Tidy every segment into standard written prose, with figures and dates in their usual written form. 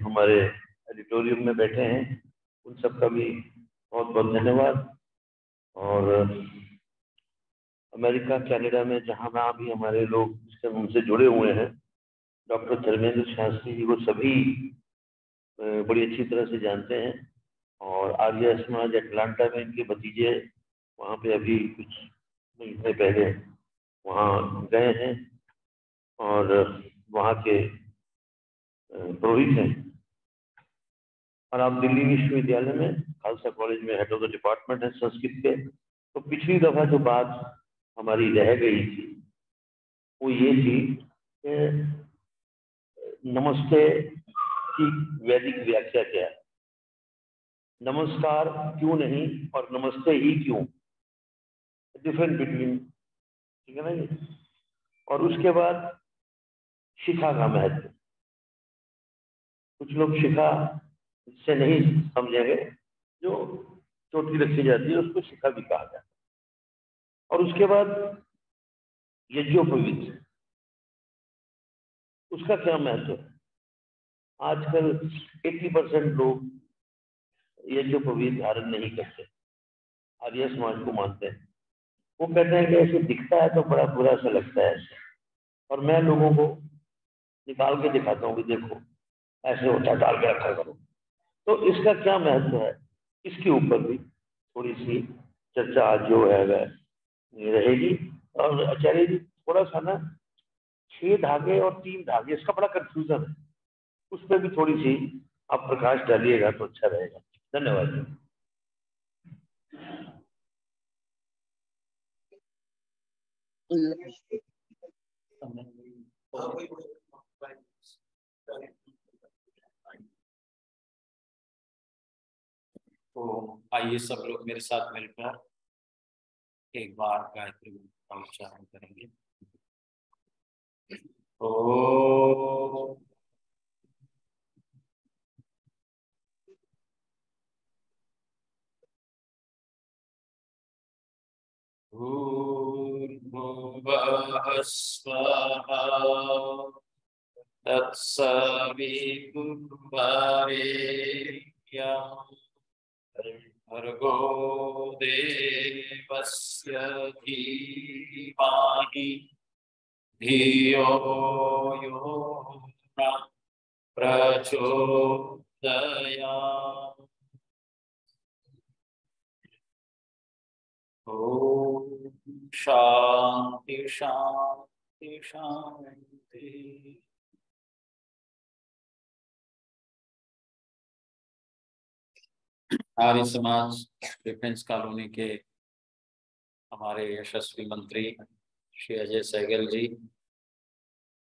हमारे एडिटोरियम में बैठे हैं, उन सब का भी बहुत बहुत धन्यवाद। और अमेरिका, कनाडा में जहाँ भी हमारे लोग हमसे जुड़े हुए हैं, डॉक्टर धर्मेंद्र शास्त्री जी को सभी बड़ी अच्छी तरह से जानते हैं। और आर्य समाज अटलांटा में इनके भतीजे वहाँ पे अभी कुछ महीने पहले वहाँ गए हैं और वहाँ के पुरोहित हैं। और आप दिल्ली विश्वविद्यालय में खालसा कॉलेज में हेड ऑफ द डिपार्टमेंट है संस्कृत के। तो पिछली दफा जो बात हमारी रह गई थी वो ये थी कि नमस्ते की वैदिक व्याख्या क्या है, नमस्कार क्यों नहीं और नमस्ते ही क्यों, डिफरेंट बिटवीन, ठीक है ना ये। और उसके बाद शिखा का महत्व, कुछ लोग शिखा से नहीं समझेंगे, जो चोटी रखी जाती है उसको शिखा भी कहा जाता है। और उसके बाद यज्ञोपवीत, उसका क्या महत्व है। आजकल 80% लोग यज्ञोपवीत धारण नहीं करते, आर्य समाज को मानते हैं। वो कहते हैं कि ऐसे दिखता है तो बड़ा बुरा सा लगता है ऐसे, और मैं लोगों को निकाल के दिखाता हूँ कि देखो ऐसे होता है, डाल के रखा करो। तो इसका क्या महत्व है, इसके ऊपर भी थोड़ी सी चर्चा आज जो है वह रहेगी। और आचार्य जी थोड़ा सा ना 6 धागे और 3 धागे, इसका बड़ा कंफ्यूजन है, उस पर भी थोड़ी सी आप प्रकाश डालिएगा तो अच्छा रहेगा। धन्यवाद। तो आइए सब लोग मेरे साथ मिलकर एक बार गायत्री का उच्चारण करेंगे। ओम भूर्भुवः स्वः तत्सवितुर्वरेण्यं भर्गो देवस्य धीमहि धियो यो न प्रचोदयात्। ओम शांति शांति शांति। आर्य समाज डिफेंस कॉलोनी के हमारे यशस्वी मंत्री श्री अजय सहगल जी,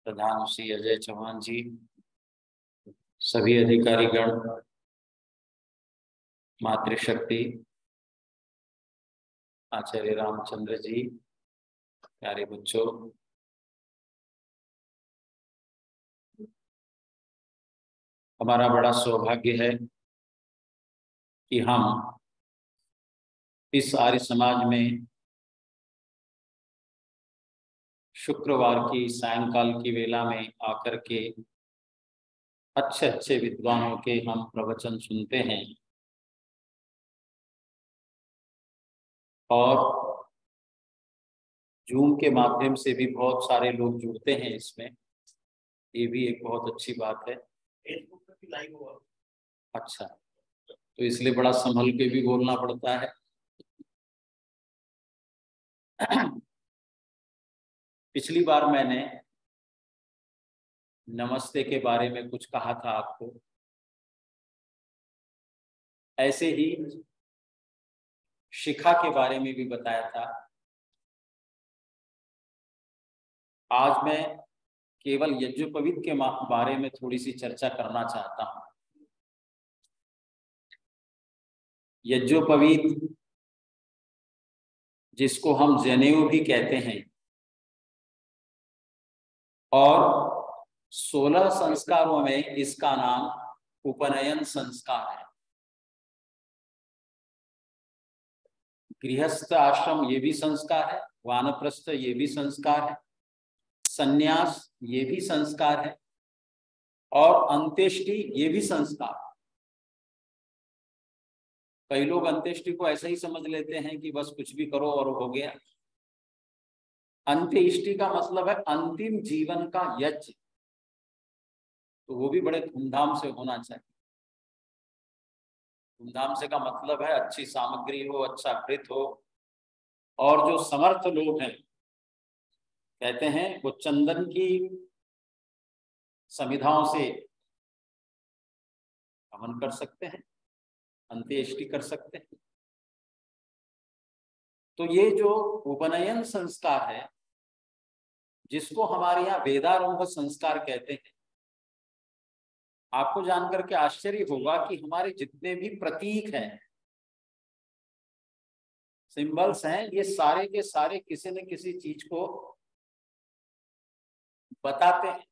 प्रधान श्री अजय चौहान जी, सभी अधिकारीगण, मातृशक्ति, आचार्य रामचंद्र जी, प्यारे बच्चों, हमारा बड़ा सौभाग्य है कि हम इस आर्य समाज में शुक्रवार की सायंकाल की वेला में आकर के अच्छे अच्छे विद्वानों के हम प्रवचन सुनते हैं और जूम के माध्यम से भी बहुत सारे लोग जुड़ते हैं इसमें, ये भी एक बहुत अच्छी बात है। फेसबुक पर भी लाइव हुआ। अच्छा, तो इसलिए बड़ा संभल के भी बोलना पड़ता है। पिछली बार मैंने नमस्ते के बारे में कुछ कहा था आपको, ऐसे ही शिखा के बारे में भी बताया था। आज मैं केवल यज्ञोपवीत के बारे में थोड़ी सी चर्चा करना चाहता हूं। यज्ञोपवीत, जिसको हम जनेऊ भी कहते हैं, और 16 संस्कारों में इसका नाम उपनयन संस्कार है। गृहस्थ आश्रम ये भी संस्कार है, वानप्रस्थ ये भी संस्कार है, संन्यास ये भी संस्कार है, और अंत्येष्टि ये भी संस्कार। कई लोग अंत्येष्टि को ऐसा ही समझ लेते हैं कि बस कुछ भी करो और हो गया। अंत्येष्टि का मतलब है अंतिम जीवन का यज्ञ, तो वो भी बड़े धूमधाम से होना चाहिए। धूमधाम से का मतलब है अच्छी सामग्री हो, अच्छा कृत हो, और जो समर्थ लोग हैं कहते हैं वो चंदन की समिधाओं से हवन कर सकते हैं, अंत्येष्टि कर सकते हैं। तो ये जो उपनयन संस्कार है, जिसको हमारे यहाँ वेदारंभ संस्कार कहते हैं, आपको जानकर के आश्चर्य होगा कि हमारे जितने भी प्रतीक हैं, सिंबल्स हैं, ये सारे के सारे किसी न किसी चीज को बताते हैं।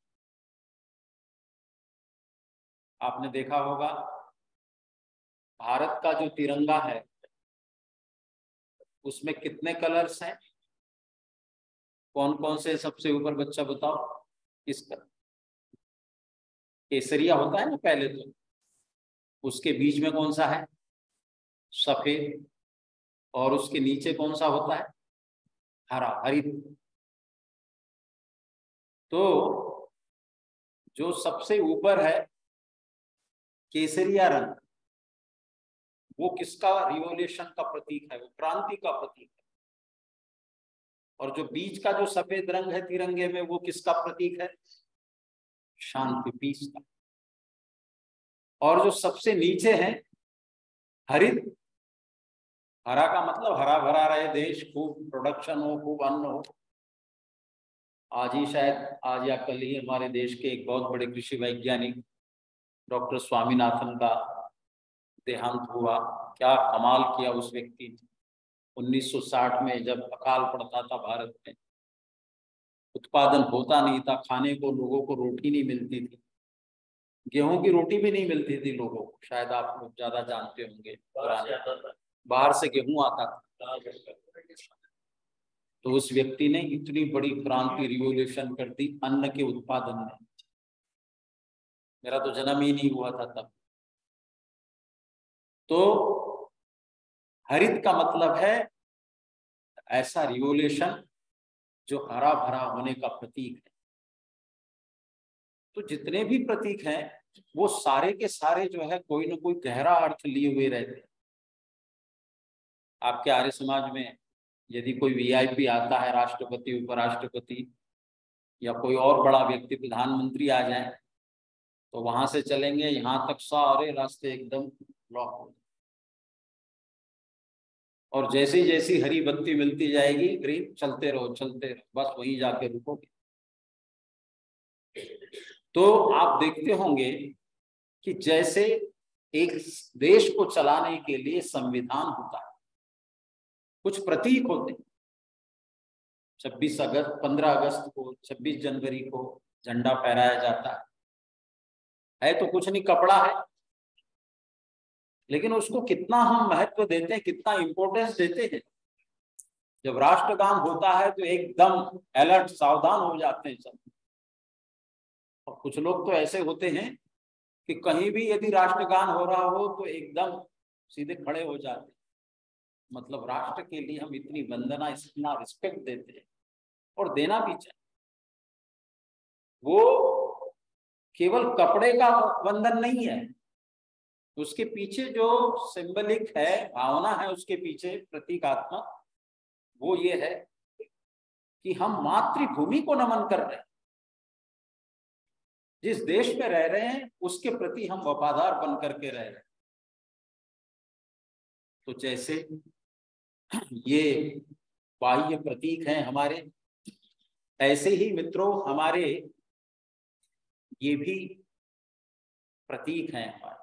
आपने देखा होगा भारत का जो तिरंगा है उसमें कितने कलर्स हैं? कौन कौन से? सबसे ऊपर बच्चा बताओ किसका? केसरिया होता है ना पहले तो, उसके बीच में कौन सा है? सफेद। और उसके नीचे कौन सा होता है? हरा, हरित। तो जो सबसे ऊपर है केसरिया रंग, वो किसका? रिवोल्यूशन का प्रतीक है, वो क्रांति का प्रतीक है। और जो बीच का जो सफेद रंग है तिरंगे में, वो किसका प्रतीक है? शांति, पीस का। और जो सबसे नीचे है हरित, हरा का मतलब हरा भरा रहे देश, खूब प्रोडक्शन हो, खूब अन्न हो। आज ही शायद, आज या कल ही हमारे देश के एक बहुत बड़े कृषि वैज्ञानिक डॉक्टर स्वामीनाथन का देहांत हुआ। क्या कमाल किया उस व्यक्ति ने। 1960 में जब अकाल पड़ता था भारत में, उत्पादन होता नहीं था, खाने को लोगों को रोटी नहीं मिलती थी, गेहूं की रोटी भी नहीं मिलती थी लोगों को, शायद आप लोग ज्यादा जानते होंगे। बाहर से गेहूं आता था। तो उस व्यक्ति ने इतनी बड़ी क्रांति, रिवोल्यूशन कर दी अन्न के उत्पादन में। मेरा तो जन्म ही नहीं हुआ था तब। तो हरित का मतलब है ऐसा रिवोल्यूशन जो हरा भरा होने का प्रतीक है। तो जितने भी प्रतीक हैं वो सारे के सारे जो है कोई ना कोई गहरा अर्थ लिए हुए रहते हैं। आपके आर्य समाज में यदि कोई वीआईपी आता है, राष्ट्रपति, उपराष्ट्रपति या कोई और बड़ा व्यक्ति, प्रधानमंत्री आ जाए, तो वहां से चलेंगे यहाँ तक सारे रास्ते एकदम ब्लॉक हो, और जैसी जैसी हरी बत्ती मिलती जाएगी, ग्रीन, चलते रहो चलते रहो, बस वहीं जाके रुकोगे। तो आप देखते होंगे कि जैसे एक देश को चलाने के लिए संविधान होता है, कुछ प्रतीक होते हैं। 26 अगस्त, 15 अगस्त को, 26 जनवरी को झंडा फहराया जाता है तो कुछ नहीं, कपड़ा है, लेकिन उसको कितना हम महत्व देते हैं, कितना इंपॉर्टेंस देते हैं। जब राष्ट्रगान होता है तो एकदम अलर्ट, सावधान हो जाते हैं सब। और कुछ लोग तो ऐसे होते हैं कि कहीं भी यदि राष्ट्रगान हो रहा हो तो एकदम सीधे खड़े हो जाते हैं। मतलब राष्ट्र के लिए हम इतनी वंदना, इतना रिस्पेक्ट देते हैं, और देना भी चाहिए। वो केवल कपड़े का वंदन नहीं है, उसके पीछे जो सिंबलिक है, भावना है उसके पीछे, प्रतीकात्मक, वो ये है कि हम मातृभूमि को नमन कर रहे हैं। जिस देश में रह रहे हैं उसके प्रति हम वफादार बन करके रह रहे हैं। तो जैसे ये बाह्य प्रतीक हैं हमारे, ऐसे ही मित्रों हमारे ये भी प्रतीक हैं हमारे।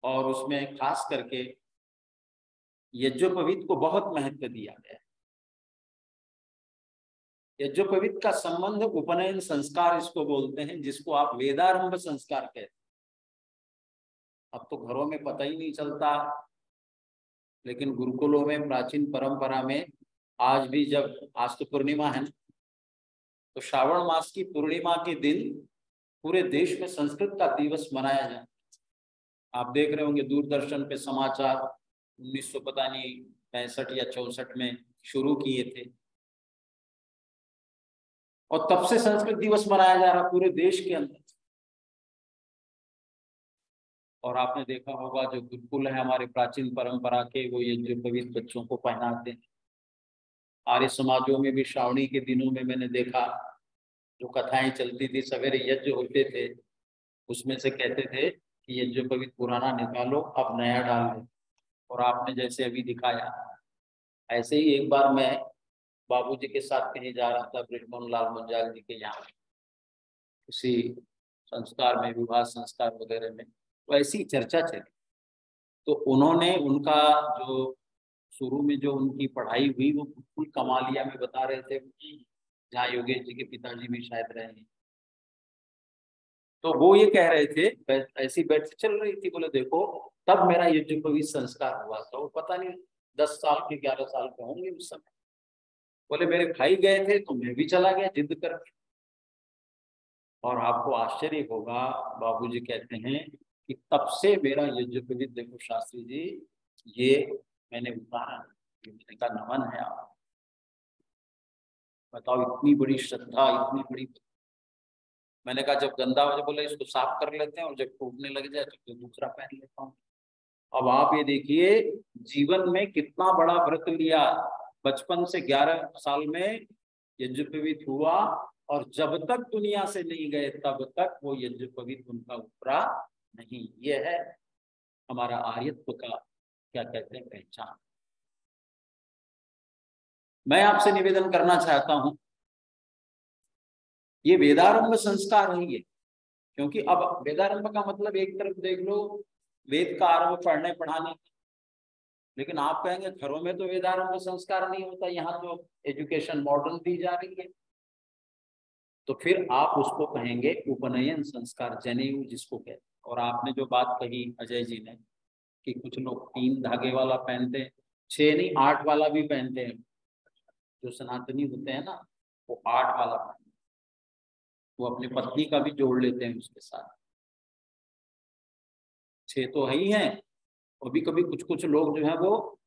और उसमें खास करके यज्ञोपवीत को बहुत महत्व दिया गया है। यज्ञोपवीत का संबंध उपनयन संस्कार इसको बोलते हैं, जिसको आप वेदारंभ संस्कार कहते हैं। अब तो घरों में पता ही नहीं चलता, लेकिन गुरुकुलों में, प्राचीन परंपरा में आज भी, जब आज तो पूर्णिमा है, तो श्रावण मास की पूर्णिमा के दिन पूरे देश में संस्कृत का दिवस मनाया जाए। आप देख रहे होंगे दूरदर्शन पे समाचार 1900 पता नहीं 65 या 64 में शुरू किए थे, और तब से संस्कृत दिवस मनाया जा रहा पूरे देश के अंदर। और आपने देखा होगा जो गुरुकुल है हमारे प्राचीन परंपरा के, वो यज्ञोपवीत बच्चों को पहनाते हैं। आर्य समाजों में भी श्रावणी के दिनों में मैंने देखा जो कथाएं चलती थी, सवेरे यज्ञ होते थे, उसमें से कहते थे कि यज्ञोपवीत पुराना निकालो अब नया डाल दो। और आपने जैसे अभी दिखाया, ऐसे ही एक बार मैं बाबूजी के साथ कहीं जा रहा था ब्रिजमोहन लाल मुंजाल जी के यहाँ, किसी संस्कार में, विवाह संस्कार वगैरह में, तो ऐसी चर्चा चली। तो उन्होंने उनका जो शुरू में जो उनकी पढ़ाई हुई वो बिल्कुल कमालिया में बता रहे थे, जहाँ योगेश जी के पिताजी भी शायद रहे हैं। तो वो ये कह रहे थे, ऐसी बैठ चल रही थी, बोले देखो तब मेरा यज्ञोपवीत संस्कार हुआ था, वो पता नहीं 10 साल के 11 साल के होंगे उस समय। बोले मेरे भाई गए थे तो मैं भी चला गया जिद करके। और आपको आश्चर्य होगा, बाबूजी कहते हैं कि तब से मेरा यज्ञोपवीत, देखो शास्त्री जी ये मैंने उतारा, मैंने कहा नमन है आप, बताओ इतनी बड़ी श्रद्धा, इतनी बड़ी। मैंने कहा जब गंदा हो जाए, बोले इसको साफ कर लेते हैं और जब टूटने लग जाए तो फिर दूसरा पहन लेता हूँ। अब आप ये देखिए जीवन में कितना बड़ा व्रत लिया, बचपन से 11 साल में यज्ञोपवीत हुआ, और जब तक दुनिया से नहीं गए तब तक वो यज्ञोपवीत उनका उपरा नहीं। ये है हमारा आर्यत्व का क्या कहते हैं पहचान। मैं आपसे निवेदन करना चाहता हूं, ये वेदारंभ संस्कार नहीं है, क्योंकि अब वेदारंभ का मतलब एक तरफ देख लो वेद का आरंभ पढ़ने पढ़ाने, लेकिन आप कहेंगे घरों में तो वेदारंभ संस्कार नहीं होता, यहाँ तो एजुकेशन मॉडर्न दी जा रही है। तो फिर आप उसको कहेंगे उपनयन संस्कार, जनेऊ जिसको कहते हैं। और आपने जो बात कही अजय जी ने कि कुछ लोग 3 धागे वाला पहनते हैं, 6 नहीं 8 वाला भी पहनते हैं, जो सनातनी होते हैं ना वो 8 वाला पहनते हैं, वो अपनी पत्नी का भी जोड़ लेते हैं उसके साथ। 6 तो है ही है, और भी कभी कुछ कुछ लोग जो है वो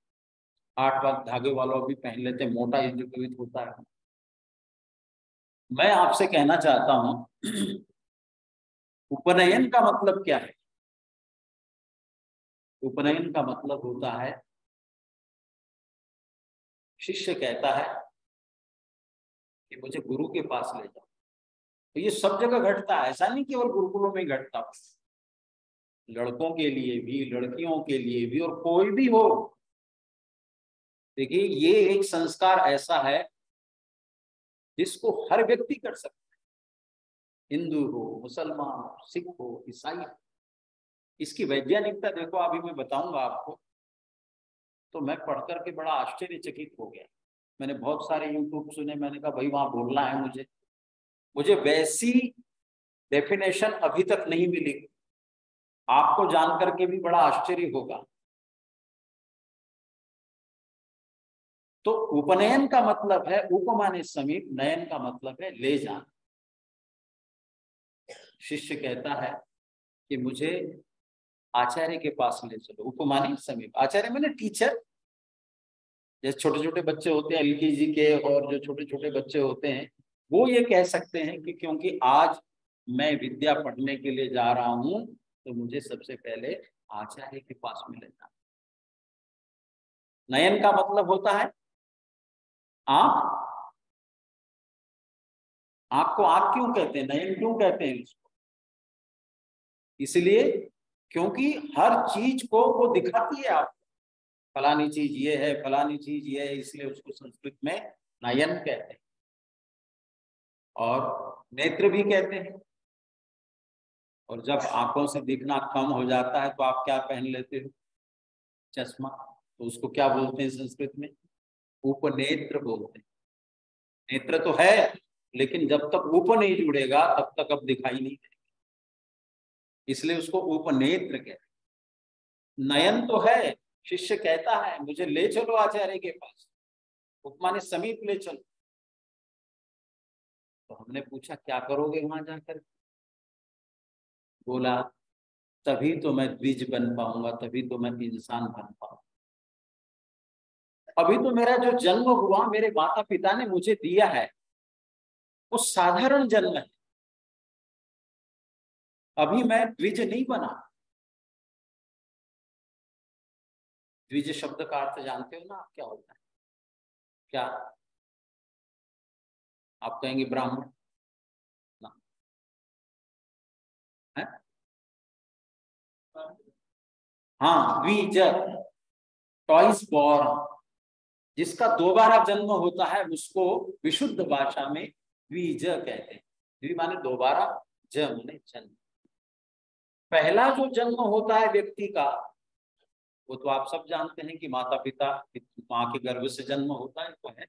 8 धागे वाला भी पहन लेते हैं, मोटा यज्ञोपवीत होता है। मैं आपसे कहना चाहता हूं उपनयन का मतलब क्या है? उपनयन का मतलब होता है, शिष्य कहता है कि मुझे गुरु के पास ले जाओ। तो ये सब जगह घटता है, ऐसा नहीं केवल गुरुकुलों में घटता, लड़कों के लिए भी, लड़कियों के लिए भी, और कोई भी हो। देखिए ये एक संस्कार ऐसा है जिसको हर व्यक्ति कर सकता है, हिंदू हो, मुसलमान हो, सिख हो, ईसाई हो। इसकी वैज्ञानिकता देखो, अभी मैं बताऊंगा आपको, तो मैं पढ़ करके बड़ा आश्चर्यचकित हो गया। मैंने बहुत सारे यूट्यूब सुने, मैंने कहा भाई वहां बोलना है मुझे वैसी डेफिनेशन अभी तक नहीं मिली। आपको जान करके भी बड़ा आश्चर्य होगा। तो उपनयन का मतलब है, उप माने समीप, नयन का मतलब है ले जाना। शिष्य कहता है कि मुझे आचार्य के पास ले चलो, उप माने समीप, आचार्य माने टीचर। जैसे छोटे छोटे बच्चे होते हैं एलकेजी के, और जो छोटे छोटे बच्चे होते हैं वो ये कह सकते हैं कि क्योंकि आज मैं विद्या पढ़ने के लिए जा रहा हूं तो मुझे सबसे पहले आचार्य के पास में ले जाना। नयन का मतलब होता है आंख। आंख को आंख क्यों कहते हैं, नयन क्यों कहते हैं उसको? इसलिए क्योंकि हर चीज को वो दिखाती है आपको, फलानी चीज ये है, फलानी चीज ये है, इसलिए उसको संस्कृत में नयन कहते हैं। और नेत्र भी कहते हैं। और जब आंखों से दिखना कम हो जाता है तो आप क्या पहन लेते हो? चश्मा। तो उसको क्या बोलते हैं संस्कृत में? उपनेत्र बोलते हैं। नेत्र तो है, लेकिन जब तक उप नहीं जुड़ेगा तब तक अब दिखाई नहीं देगा, इसलिए उसको उपनेत्र कहते हैं। नयन तो है, शिष्य कहता है मुझे ले चलो आचार्य के पास, उपमाने समीप ले चलो। तो हमने पूछा क्या करोगे वहां जाकर? बोला तभी तो मैं द्विज बन पाऊंगा, तभी तो मैं इंसान बन पाऊंगा। अभी तो मेरा जो जन्म हुआ मेरे माता पिता ने मुझे दिया है वो साधारण जन्म है, अभी मैं द्विज नहीं बना। द्विज शब्द का अर्थ जानते हो ना आप, क्या होता है? क्या आप कहेंगे? ब्राह्मण ना है? हाँ, द्विज, टॉइस बॉर्न, जिसका दोबारा जन्म होता है उसको विशुद्ध भाषा में द्विज कहते हैं। द्वि माने दोबारा, ज माने जन्म। पहला जो जन्म होता है व्यक्ति का वो तो आप सब जानते हैं कि माता पिता, माँ के गर्भ से जन्म होता है तो है।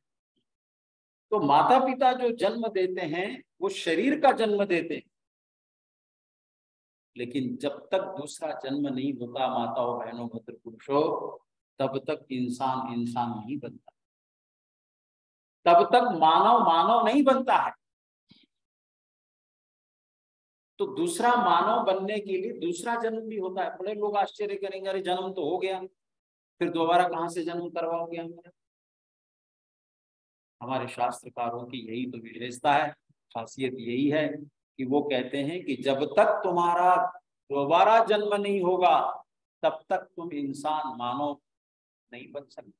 तो माता पिता जो जन्म देते हैं वो शरीर का जन्म देते हैं, लेकिन जब तक दूसरा जन्म नहीं होता माताओं बहनों भद्र पुरुषों, तब तक इंसान इंसान नहीं बनता, तब तक मानव मानव नहीं बनता है। तो दूसरा मानव बनने के लिए दूसरा जन्म भी होता है। बड़े लोग आश्चर्य करेंगे, अरे जन्म तो हो गया, फिर दोबारा कहां से जन्म करवाओगे हमारा? हमारे शास्त्रकारों की यही तो विशेषता है, खासियत यही है कि वो कहते हैं कि जब तक तुम्हारा दोबारा जन्म नहीं होगा तब तक तुम इंसान मानव नहीं बन सकते।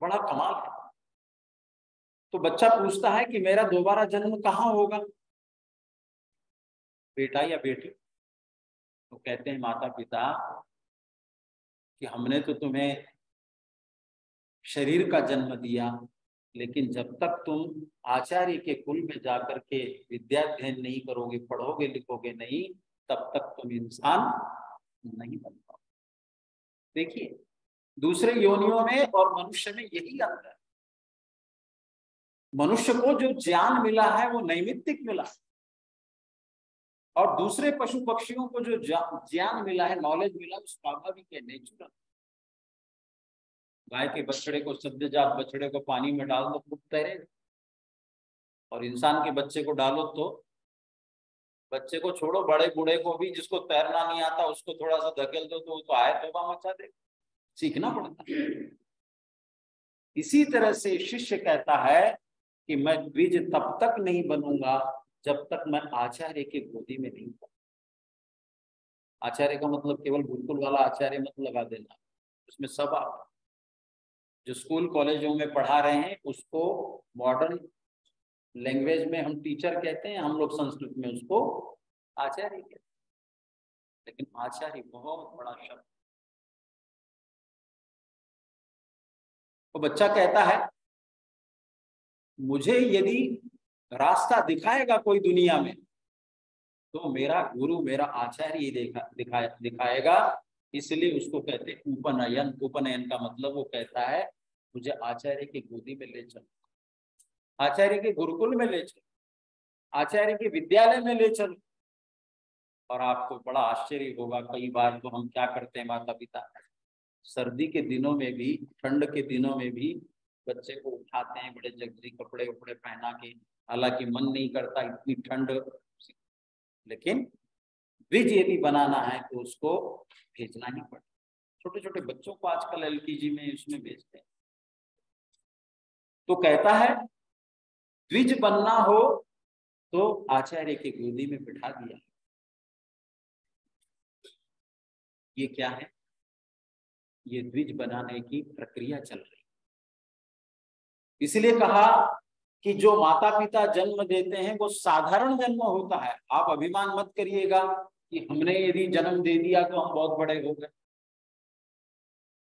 बड़ा कमाल है। तो बच्चा पूछता है कि मेरा दोबारा जन्म कहाँ होगा, बेटा या बेटी? तो कहते हैं माता पिता कि हमने तो तुम्हें शरीर का जन्म दिया, लेकिन जब तक तुम आचार्य के कुल में जाकर के विद्याध्ययन नहीं करोगे, पढ़ोगे लिखोगे नहीं, तब तक तुम इंसान नहीं बन पाओगे। देखिए, दूसरे योनियों में और मनुष्य में यही अंतर है। मनुष्य को जो ज्ञान मिला है वो नैमित्तिक मिला है, और दूसरे पशु पक्षियों को जो ज्ञान मिला है, नॉलेज मिला, स्वाभाविक है, नेचुरल। गाय के बछड़े को, सद्यजात बछड़े को पानी में डाल दो खुद तैरेगा, और इंसान के बच्चे को डालो तो, बच्चे को छोड़ो, बड़े बूढ़े को भी जिसको तैरना नहीं आता उसको थोड़ा सा धकेल दो तो आए तौबा मचा देगा। सीखना पड़ता है। इसी तरह से शिष्य कहता है कि मैं द्विज तब तक नहीं बनूंगा जब तक मैं आचार्य की गोदी में नहीं बनूंगा। आचार्य का मतलब केवल गुरुकुल वाला आचार्य मत लगा देना, उसमें सब आप जो स्कूल कॉलेजों में पढ़ा रहे हैं उसको मॉडर्न लैंग्वेज में हम टीचर कहते हैं, हम लोग संस्कृत में उसको आचार्य कहते हैं। लेकिन आचार्य बहुत बड़ा शब्द। तो बच्चा कहता है मुझे यदि रास्ता दिखाएगा कोई दुनिया में तो मेरा गुरु, मेरा आचार्य ही दिखाएगा। इसलिए उसको कहते हैं उपनयन। उपनयन का मतलब वो कहता है मुझे आचार्य की गोदी में ले चलो, आचार्य के गुरुकुल में ले चलो, आचार्य के विद्यालय में ले चलो। और आपको बड़ा आश्चर्य होगा, कई बार तो हम क्या करते हैं माता पिता, सर्दी के दिनों में भी, ठंड के दिनों में भी बच्चे को उठाते हैं, बड़े जगजी कपड़े उपड़े पहना के, हालांकि मन नहीं करता इतनी ठंड, लेकिन द्विज यदि बनाना है तो उसको भेजना ही पड़ेगा। छोटे छोटे बच्चों को आजकल एलकेजी में उसमें भेजते हैं। तो कहता है द्विज बनना हो तो आचार्य की गोदी में बिठा दिया। ये क्या है? ये द्विज बनाने की प्रक्रिया चल रही। इसलिए कहा कि जो माता पिता जन्म देते हैं वो साधारण जन्म होता है। आप अभिमान मत करिएगा कि हमने यदि जन्म दे दिया तो हम बहुत बड़े हो गए।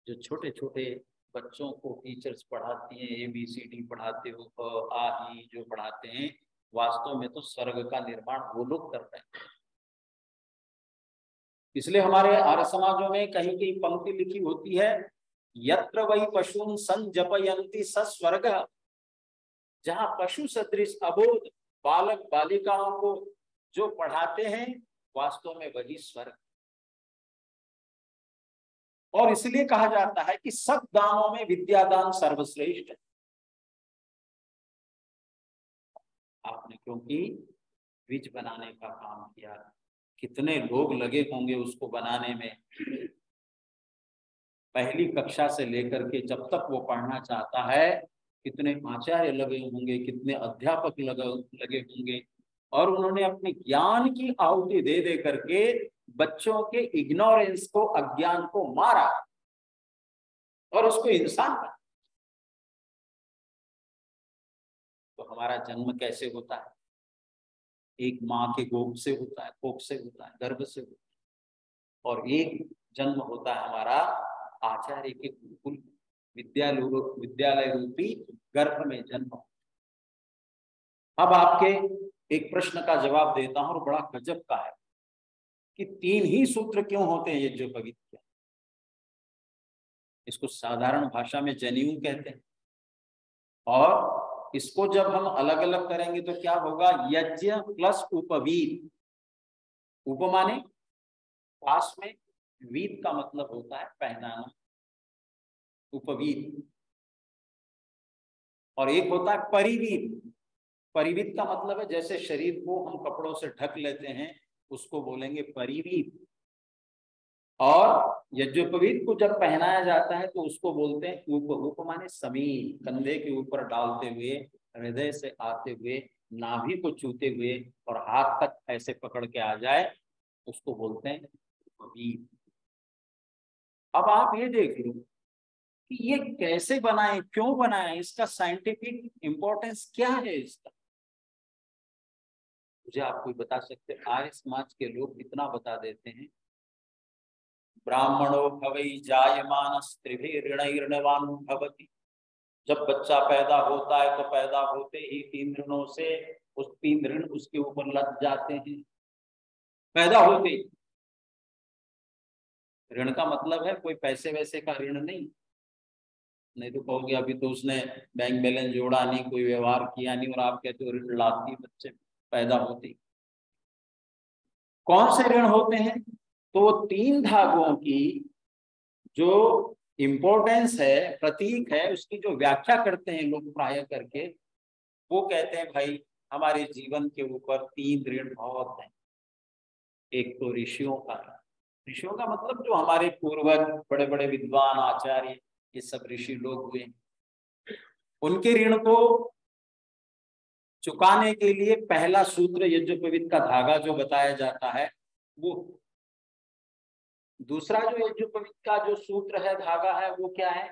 जो छोटे छोटे बच्चों को टीचर्स पढ़ाती हैं, ABCD पढ़ाते हो, अ आ ई जो पढ़ाते हैं, वास्तव में तो स्वर्ग का निर्माण वो लोग कर रहे हैं। इसलिए हमारे आर्य समाजों में कहीं कहीं पंक्ति लिखी होती है, यत्र वही पशुन संजपयंती स स्वर्ग। जहां पशु सदृश अबोध बालक बालिकाओं को जो पढ़ाते हैं वास्तव में वही स्वर्ग। और इसलिए कहा जाता है कि सब दानों में विद्यादान सर्वश्रेष्ठ है। आपने क्योंकि ब्रिज बनाने का काम किया। कितने लोग लगे होंगे उसको बनाने में, पहली कक्षा से लेकर के जब तक वो पढ़ना चाहता है, कितने आचार्य लगे होंगे, कितने अध्यापक लगे होंगे, और उन्होंने अपने ज्ञान की आहुति दे दे करके बच्चों के इग्नोरेंस को, अज्ञान को मारा और उसको इंसान बना। तो हमारा जन्म कैसे होता है? एक माँ के गोद से होता है, कोख से होता है, गर्भ से होता है। और एक जन्म होता है हमारा आचार्य के गुरुकुल विद्यालय रूपी गर्भ में जन्म। अब आपके एक प्रश्न का जवाब देता हूं, और बड़ा गजब का है कि 3 ही सूत्र क्यों होते हैं यज्ञोपवीत के? इसको साधारण भाषा में जनेऊ कहते हैं, और इसको जब हम अलग अलग करेंगे तो क्या होगा? यज्ञ प्लस उपवीत। उप माने पास में, वीत का मतलब होता है पहनाना, उपवीत। और एक होता है परिवीत। परिवीत का मतलब है जैसे शरीर को हम कपड़ों से ढक लेते हैं, उसको बोलेंगे परिवीत। और यज्ञोपवीत को जब पहनाया जाता है तो उसको बोलते हैं उप। उप माने समीप, कंधे के ऊपर डालते हुए, हृदय से आते हुए, नाभि को छूते हुए और हाथ तक ऐसे पकड़ के आ जाए, उसको बोलते हैं उपवीत। अब आप ये देख लो कि ये कैसे बनाए, क्यों बनाए, इसका साइंटिफिक इंपॉर्टेंस क्या है इसका? मुझे आप कोई बता सकते हैं? आर्य समाज के लोग इतना बता देते हैं, ब्राह्मणो भवै जायमान त्रिभिर्ऋणैर्णवान् भवति। जब बच्चा पैदा होता है तो पैदा होते ही 3 ऋणों से उस 3 ऋण उसके ऊपर लग जाते हैं, पैदा होते ही। ऋण का मतलब है कोई पैसे वैसे का ऋण नहीं। नहीं तो कहोगे अभी तो उसने बैंक बैलेंस जोड़ा नहीं, कोई व्यवहार किया नहीं, और आप कहते हो ऋण लाती बच्चे पैदा होते ही। कौन से ऋण होते हैं? तो 3 धागों की जो इंपॉर्टेंस है, प्रतीक है, उसकी जो व्याख्या करते हैं लोग प्राय करके, वो कहते हैं भाई हमारे जीवन के ऊपर 3 ऋण बहुत हैं। एक तो ऋषियों का। ऋषियों का मतलब जो हमारे पूर्वज, बड़े बड़े विद्वान आचार्य, ये सब ऋषि लोग हुए, उनके ऋण को चुकाने के लिए पहला सूत्र यज्ञोपवीत का धागा जो बताया जाता है वो। दूसरा जो यज्ञोपवीत का जो सूत्र है, धागा है, वो क्या है?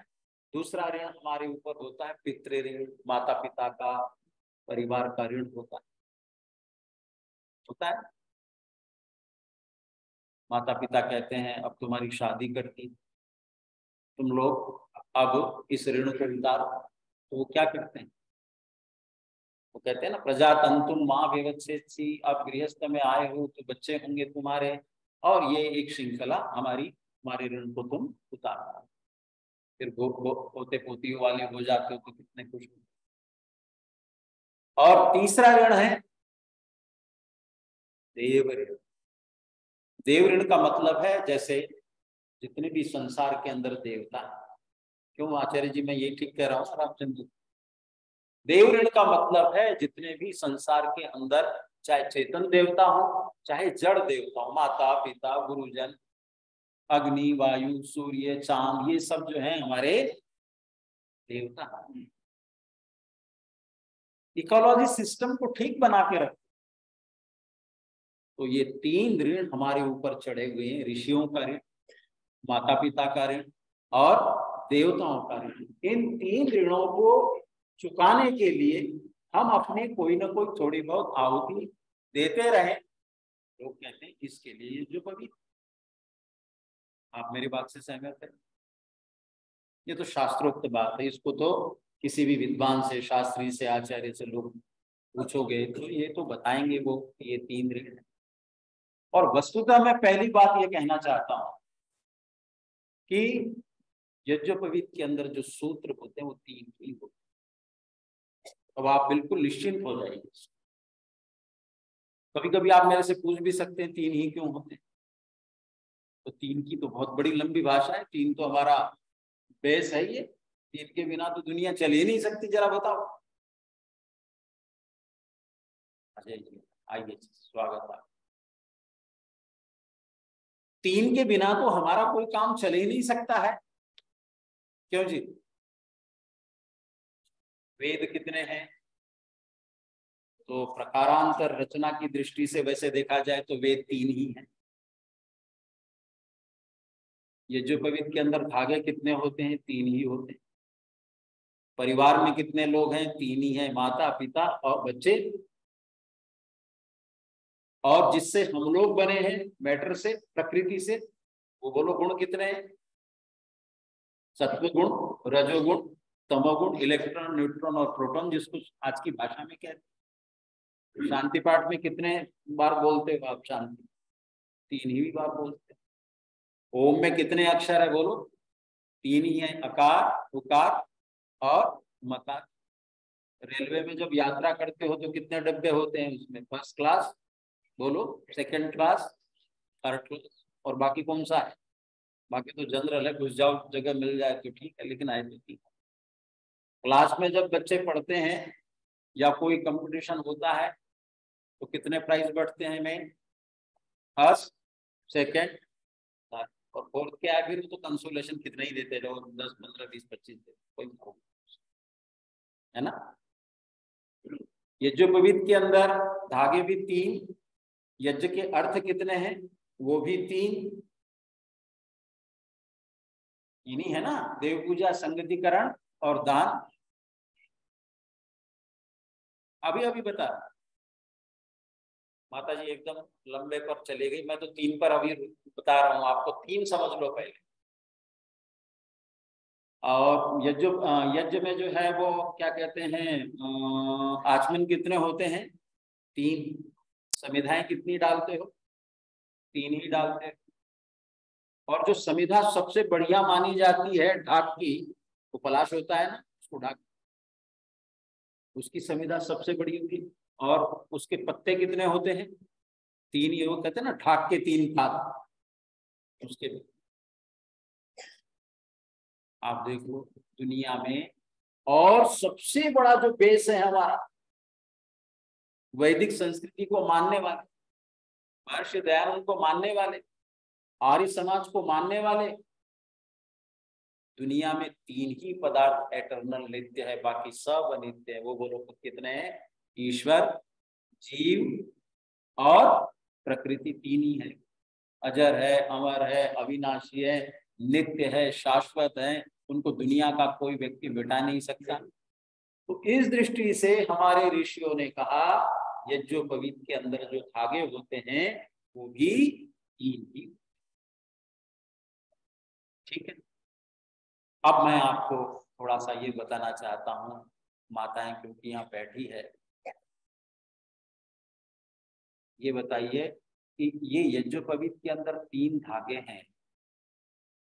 दूसरा ऋण हमारे ऊपर होता है पितृ ऋण, माता पिता का, परिवार का ऋण होता है। माता पिता कहते हैं अब तुम्हारी शादी करती, तुम लोग अब इस ऋण को उतारो। तो वो क्या करते हैं? वो कहते हैं ना, प्रजातंतुम माँ विवत्सेत्सि, अब गृहस्थ में आए हो तो बच्चे होंगे तुम्हारे, और ये एक श्रृंखला हमारे ऋण को तुम उतारो। फिर पोते पोतियों वाले हो जाते हो तो कितने खुश हो। और तीसरा ऋण है देव ऋण। देव ऋण का मतलब है जैसे जितने भी संसार के अंदर देवता है। क्यों आचार्य जी मैं ये ठीक कह रहा हूँ रामचंद्र? देव ऋण का मतलब है जितने भी संसार के अंदर, चाहे चेतन देवता हो चाहे जड़ देवता हो, माता पिता गुरुजन, अग्नि वायु सूर्य चांद, ये सब जो है हमारे देवता। इकोलॉजी सिस्टम को ठीक बना के रख। तो ये 3 ऋण हमारे ऊपर चढ़े हुए हैं, ऋषियों का ऋण, माता पिता का ऋण और देवताओं का ऋण। इन 3 ऋणों को चुकाने के लिए हम अपने कोई ना कोई थोड़ी बहुत आहुति देते रहे। लोग कहते हैं इसके लिए जो पवित्र। आप मेरी बात से सहमत हैं? ये तो शास्त्रोक्त बात है, इसको तो किसी भी विद्वान से, शास्त्री से, आचार्य से लोग पूछोगे तो ये तो बताएंगे वो ये 3 ऋण है। और वस्तुतः मैं पहली बात ये कहना चाहता हूं कि यज्ञोपवीत के अंदर जो सूत्र होते हैं वो 3 ही होते हैं। अब आप बिल्कुल निश्चिंत हो जाइए। कभी कभी आप मेरे से पूछ भी सकते हैं 3 ही क्यों होते हैं? तो 3 की तो बहुत बड़ी लंबी भाषा है, 3 तो हमारा बेस है। ये 3 के बिना तो दुनिया चल ही नहीं सकती, जरा बताओ। अजय जी आइए, स्वागत है। 3 के बिना तो हमारा कोई काम चल ही नहीं सकता है, क्यों जी? वेद कितने हैं? तो प्रकारांतर रचना की दृष्टि से वैसे देखा जाए तो वेद 3 ही हैं। यज्ञोपवीत के अंदर धागे कितने होते हैं? 3 ही होते हैं। परिवार में कितने लोग हैं? 3 ही हैं, माता पिता और बच्चे। और जिससे हम लोग बने हैं मैटर से, प्रकृति से, वो बोलो गुण कितने हैं? सत्व गुण, रजोगुण, तमोगुण, इलेक्ट्रॉन, न्यूट्रॉन और प्रोटॉन, जिसको आज की भाषा में कहते हैं। शांति पाठ में कितने बार बोलते हो आप शांति? 3 ही बार बोलते हैं। ओम में कितने अक्षर है बोलो? 3 ही है, अकार, उकार और मकार। रेलवे में जब यात्रा करते हो तो कितने डब्बे होते हैं उसमें? फर्स्ट क्लास बोलो, सेकंड क्लास, थर्ड क्लास, और बाकी कौन सा है? बाकी तो जनरल है, घुस जाओ जगह मिल जाए तो ठीक है, लेकिन आए तो ठीक है। क्लास में जब बच्चे पढ़ते हैं या कोई कंपटीशन होता है तो कितने प्राइज बढ़ते हैं? में फर्स्ट, सेकंड, थर्ड और फोर्थ के आगे तो कंसोलेशन कितने ही देते रहो, 10, 15, 20, 25 देते, कोई है ना। यज्ञोपवीत के अंदर धागे भी 3, यज्ञ के अर्थ कितने हैं? वो भी 3 ही है ना। देव पूजा, संगतिकरण और दान। अभी अभी बता, माता जी एकदम लंबे पर चले गई, मैं तो 3 पर अभी बता रहा हूं आपको। 3 समझ लो पहले। और यज्ञ में जो है वो क्या कहते हैं, आचमन कितने होते हैं? 3। समिधाएं कितनी डालते हो? 3 ही डालते हो। और जो समिधा सबसे बढ़िया मानी जाती है ढाक की, वो पलाश होता है ना, उसको ढाक, उसकी समिधा सबसे बड़ी होगी। और उसके पत्ते कितने होते हैं? 3 ही। वो कहते हैं ना ढाक के 3 भाग। उसके आप देख लो दुनिया में। और सबसे बड़ा जो बेस है हमारा, वैदिक संस्कृति को मानने वाले, महर्षि दयानंद को मानने वाले, आर्य समाज को मानने वाले, दुनिया में 3 ही पदार्थ एटर्नल नित्य है, बाकी सब अनित्य है। वो बोलो कितने हैं? ईश्वर, जीव और प्रकृति। 3 ही है। अजर है, अमर है, अविनाशी है, नित्य है, शाश्वत है। उनको दुनिया का कोई व्यक्ति मिटा नहीं सकता। तो इस दृष्टि से हमारे ऋषियों ने कहा यज्ञोपवीत के अंदर जो धागे होते हैं वो भी 3 ही। ठीक है। अब मैं आपको थोड़ा सा ये बताना चाहता हूँ, माताएं क्योंकि यहाँ बैठी है, ये बताइए कि ये यज्ञोपवीत के अंदर 3 धागे हैं,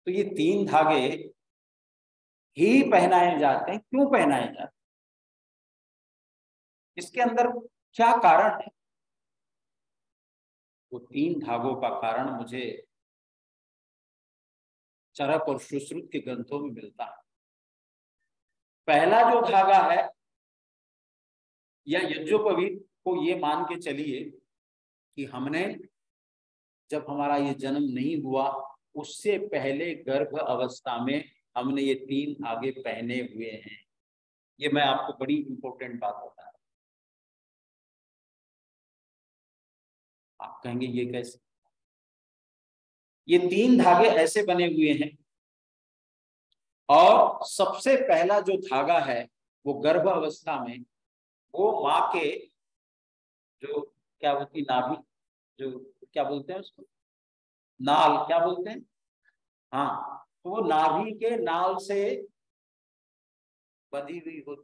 तो ये 3 धागे ही पहनाए जाते हैं। क्यों पहनाए जाते हैं? इसके अंदर क्या कारण है? वो 3 धागों का कारण मुझे चरक और सुश्रुत के ग्रंथों में मिलता है। पहला जो धागा है, या यज्ञोपवीत को ये मान के चलिए कि हमने, जब हमारा ये जन्म नहीं हुआ उससे पहले गर्भ अवस्था में हमने ये 3 धागे पहने हुए हैं। ये मैं आपको बड़ी इंपॉर्टेंट बात बता रहा हूं। आप कहेंगे ये कैसे? ये 3 धागे ऐसे बने हुए हैं, और सबसे पहला जो धागा है वो गर्भ अवस्था में, वो माँ के जो क्या होती नाभि, जो क्या बोलते हैं उसको, नाल क्या बोलते हैं, हाँ, तो वो नाभि के नाल से बंधी हुई होती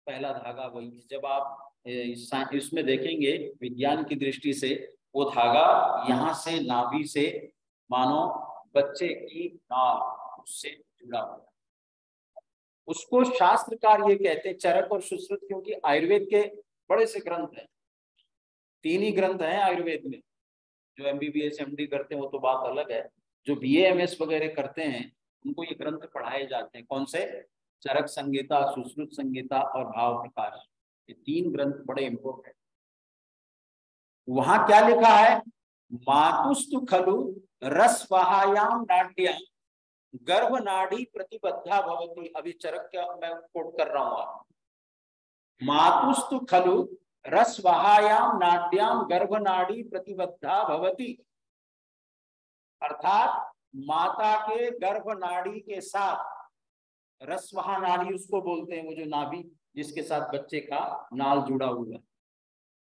पहला धागा वही। जब आप इसमें देखेंगे विज्ञान की दृष्टि से, वो धागा यहाँ से नाभि से मानो बच्चे की नाल उससे जुड़ा हुआ, उसको शास्त्रकार ये कहते हैं चरक और सुश्रुत, क्योंकि आयुर्वेद के बड़े से ग्रंथ हैं। 3 ही ग्रंथ हैं आयुर्वेद में। जो MBBS MD करते हैं वो तो बात अलग है, जो BA MS वगैरह करते हैं उनको ये ग्रंथ पढ़ाए जाते हैं। कौन से? चरक संहिता, सुश्रुत संहिता और भाव प्रकाश। ये 3 ग्रंथ बड़े इंपॉर्टेंट। वहां क्या लिखा है, मातुस्तु खलु रसवहायाम नाट्याम गर्भनाड़ी प्रतिबद्धा भवति। अभी चरक क्या मैं कोट कर रहा हूं आप, मातुस्तु खलु रसवहायाम नाट्याम गर्भनाड़ी प्रतिबद्धा भवति, अर्थात माता के गर्भनाड़ी के साथ, रसवहा नाड़ी उसको बोलते हैं, वो जो नाभि जिसके साथ बच्चे का नाल जुड़ा हुआ है,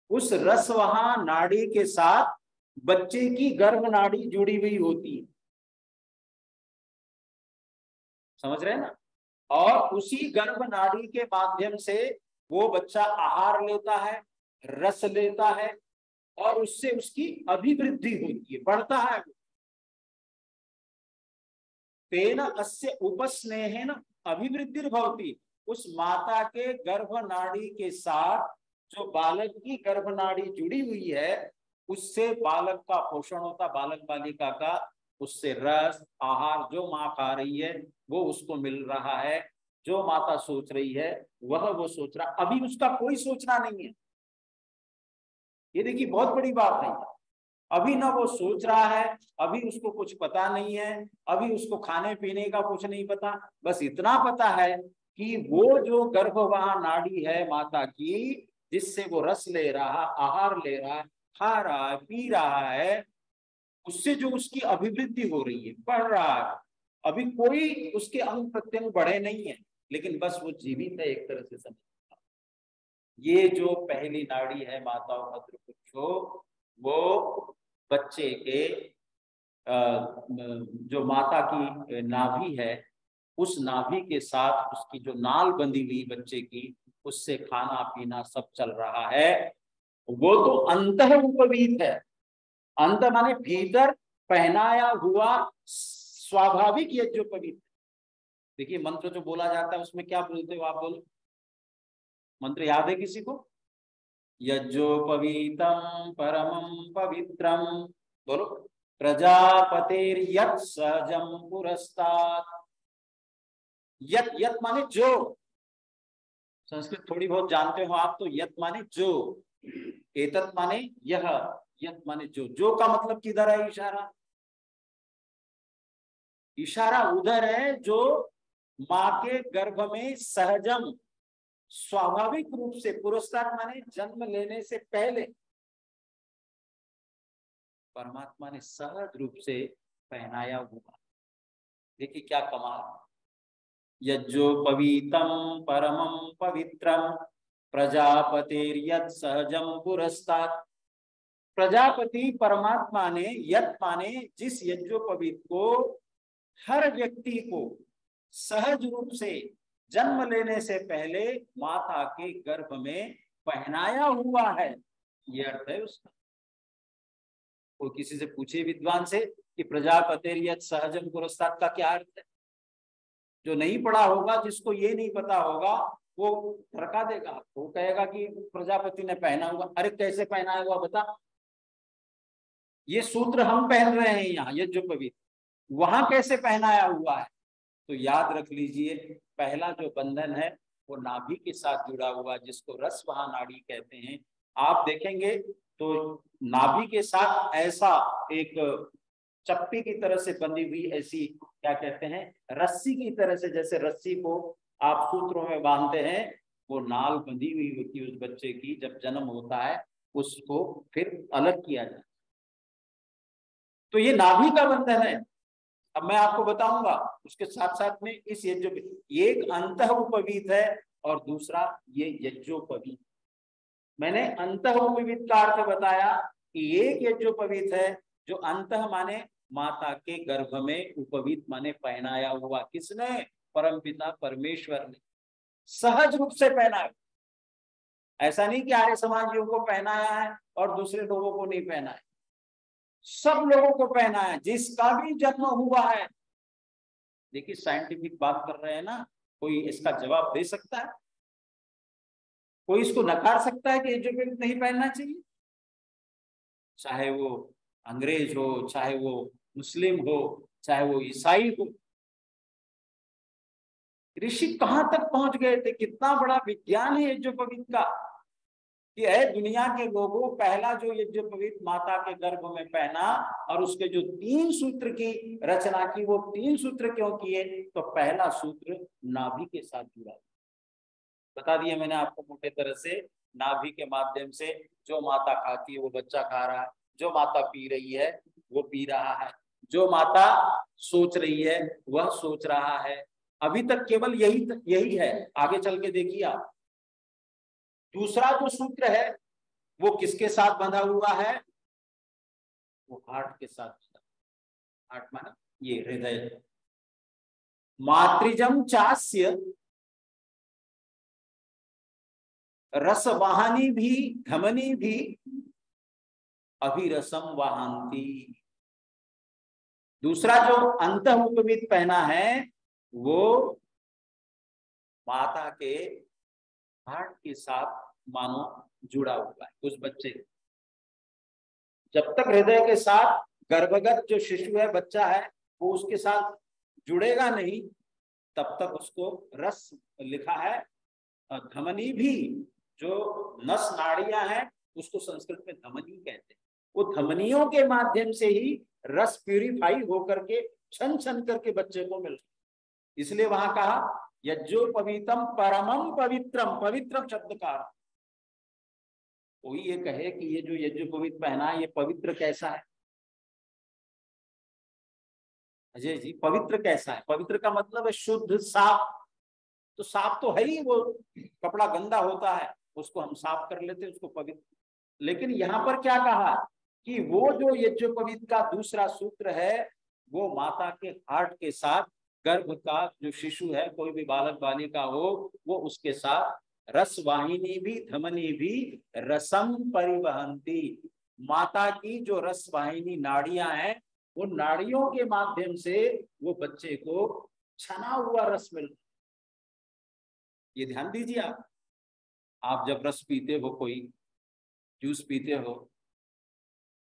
उस रसवहा नाड़ी के साथ बच्चे की गर्भ नाड़ी जुड़ी हुई होती है, समझ रहे हैं ना। और उसी गर्भ नाड़ी के माध्यम से वो बच्चा आहार लेता है, रस लेता है, और उससे उसकी अभिवृद्धि होती है, बढ़ता है। तेन अस्य उपस्नेहेन अभिवृद्धिर्भवति, उस माता के गर्भ नाड़ी के साथ जो बालक की गर्भ नाड़ी जुड़ी हुई है, उससे बालक का पोषण होता, बालक बालिका का, उससे रस आहार जो माँ खा रही है वो उसको मिल रहा है, जो माता सोच रही है वह वो सोच रहा, अभी उसका कोई सोचना नहीं है। ये देखिए बहुत बड़ी बात है, अभी ना वो सोच रहा है, अभी उसको कुछ पता नहीं है, अभी उसको खाने पीने का कुछ नहीं पता, बस इतना पता है कि वो जो गर्भवाह नाड़ी है माता की, जिससे वो रस ले रहा, आहार ले रहा, खा रहा है, पी रहा है, उससे जो उसकी अभिवृद्धि हो रही है, बढ़ रहा है। अभी कोई उसके अंग प्रत्यंग बढ़े नहीं है, लेकिन बस वो जीवित है एक तरह से समझ। ये जो पहली नाड़ी है माता और भद्रपुच्छो, वो बच्चे के जो माता की नाभि है, उस नाभि के साथ उसकी जो नाल बंधी हुई बच्चे की, उससे खाना पीना सब चल रहा है। वो तो अंतः उपवीत है, अंत माने भीतर पहनाया हुआ स्वाभाविक यज्ञोपवीत। देखिए मंत्र जो बोला जाता है उसमें क्या बोलते हो आप, बोलो मंत्र याद है किसी को? यज्ञोपवीतम परमं पवित्रम, बोलो। प्रजापतिर्यत् सहजं पुरस्तात्। यत्, यत् माने जो, संस्कृत थोड़ी बहुत जानते हो आप तो यत् माने जो, एतत् माने यह, यत् माने जो का मतलब किधर है? इशारा, इशारा उधर है जो माँ के गर्भ में सहजम, स्वाभाविक रूप से, पुरस्कार माने जन्म लेने से पहले, परमात्मा ने सहज रूप से पहनाया हुआ। देखिए क्या कमाल, यज्ञोपवीतम परमं पवित्रम प्रजापतिर्यत् सहजं पुरस्तात्। प्रजापति परमात्मा ने यत् माने जिस यज्ञोपवीत को हर व्यक्ति को सहज रूप से जन्म लेने से पहले माता के गर्भ में पहनाया हुआ है, ये अर्थ है उसका। कोई किसी से पूछे विद्वान से कि प्रजापतिर्यत् सहजं पुरस्तात् का क्या अर्थ है, जो नहीं पढ़ा होगा, जिसको ये नहीं पता होगा, वो थरका देगा, वो कहेगा कि प्रजापति ने पहना हुआ। अरे कैसे पहनाया हुआ बता, ये सूत्र हम पहन रहे हैं यहाँ यज्ञोपवीत, वहां कैसे पहनाया हुआ है? तो याद रख लीजिए, पहला जो बंधन है वो नाभि के साथ जुड़ा हुआ, जिसको रसवहा नाड़ी कहते हैं। आप देखेंगे तो नाभि के साथ ऐसा एक चप्पी की तरह से बंधी हुई ऐसी, क्या कहते हैं, रस्सी की तरह से, जैसे रस्सी को आप सूत्रों में बांधते हैं, वो नाल बंधी हुई होती है उस बच्चे की। जब जन्म होता है उसको फिर अलग किया जाता है। तो ये नाभि का बंधन है। अब मैं आपको बताऊंगा उसके साथ साथ में इस यज्ञ, एक अंतः उपवीत है और दूसरा ये यज्ञोपवीत। मैंने अंतः उपवीत का अर्थ बताया कि एक यज्ञोपवीत है जो अंतः माने माता के गर्भ में, उपवीत माने पहनाया हुआ। किसने? परमपिता परमेश्वर ने सहज रूप से पहनाया। ऐसा नहीं कि आर्य समाजियों को पहनाया है और दूसरे लोगों को नहीं पहनाया, सब लोगों को पहनाया जिसका भी जन्म हुआ है। देखिए साइंटिफिक बात कर रहे हैं ना, कोई इसका जवाब दे सकता है? कोई इसको नकार सकता है कि एजुकेट नहीं पहनना चाहिए? चाहे वो अंग्रेज हो, चाहे वो मुस्लिम हो, चाहे वो ईसाई हो। ऋषि कहां तक पहुंच गए थे, कितना बड़ा विज्ञान है यज्ञोपवीत का। कि है दुनिया के लोगों, पहला जो यज्ञोपवीत माता के गर्भ में पहना और उसके जो 3 सूत्र की रचना की, वो 3 सूत्र क्यों किए? तो पहला सूत्र नाभि के साथ जुड़ा, बता दिया मैंने आपको मोटे तरह से। नाभि के माध्यम से जो माता खाती है वो बच्चा खा रहा है, जो माता पी रही है वो पी रहा है, जो माता सोच रही है वह सोच रहा है। अभी तक केवल यही है, आगे चल के देखिए आप। दूसरा जो सूत्र है वो किसके साथ बंधा हुआ है? वो हार्ट के साथ। हार्ट माना ये हृदय। मातृजम चास्य रसवाहनी भी धमनी भी अभिरसम वाहंती। दूसरा जो अंतः उपवीत पहना है वो माता के हार्ट के साथ मानो जुड़ा हुआ है उस बच्चे। जब तक हृदय के साथ गर्भगत जो शिशु है, बच्चा है, वो उसके साथ जुड़ेगा नहीं, तब तक उसको रस लिखा है। धमनी भी, जो नस नाड़ियां हैं उसको संस्कृत में धमनी कहते हैं। वो धमनियों के माध्यम से ही रस प्यूरिफाई होकर के छन छन करके बच्चे को मिलता, इसलिए वहां कहा यज्ञोपवीतम परमम पवित्रम। पवित्रम शब्द का कोई ये कहे कि ये जो यज्ञोपवीत पहना है ये पवित्र कैसा है? अजय जी, पवित्र कैसा है? पवित्र का मतलब है शुद्ध, साफ। तो साफ तो है ही, वो कपड़ा गंदा होता है उसको हम साफ कर लेते हैं, उसको पवित्र। लेकिन यहाँ पर क्या कहा कि वो जो यज्ञोपवीत का दूसरा सूत्र है वो माता के हार्ट के साथ, गर्भ का जो शिशु है, कोई भी बालक बालिका हो, वो उसके साथ रसवाहिनी भी धमनी भी रसम परिवहंती। माता की जो रसवाहिनी नाड़ियां हैं, उन नाड़ियों के माध्यम से वो बच्चे को छना हुआ रस मिलता। ये ध्यान दीजिए आप जब रस पीते हो, कोई जूस पीते हो,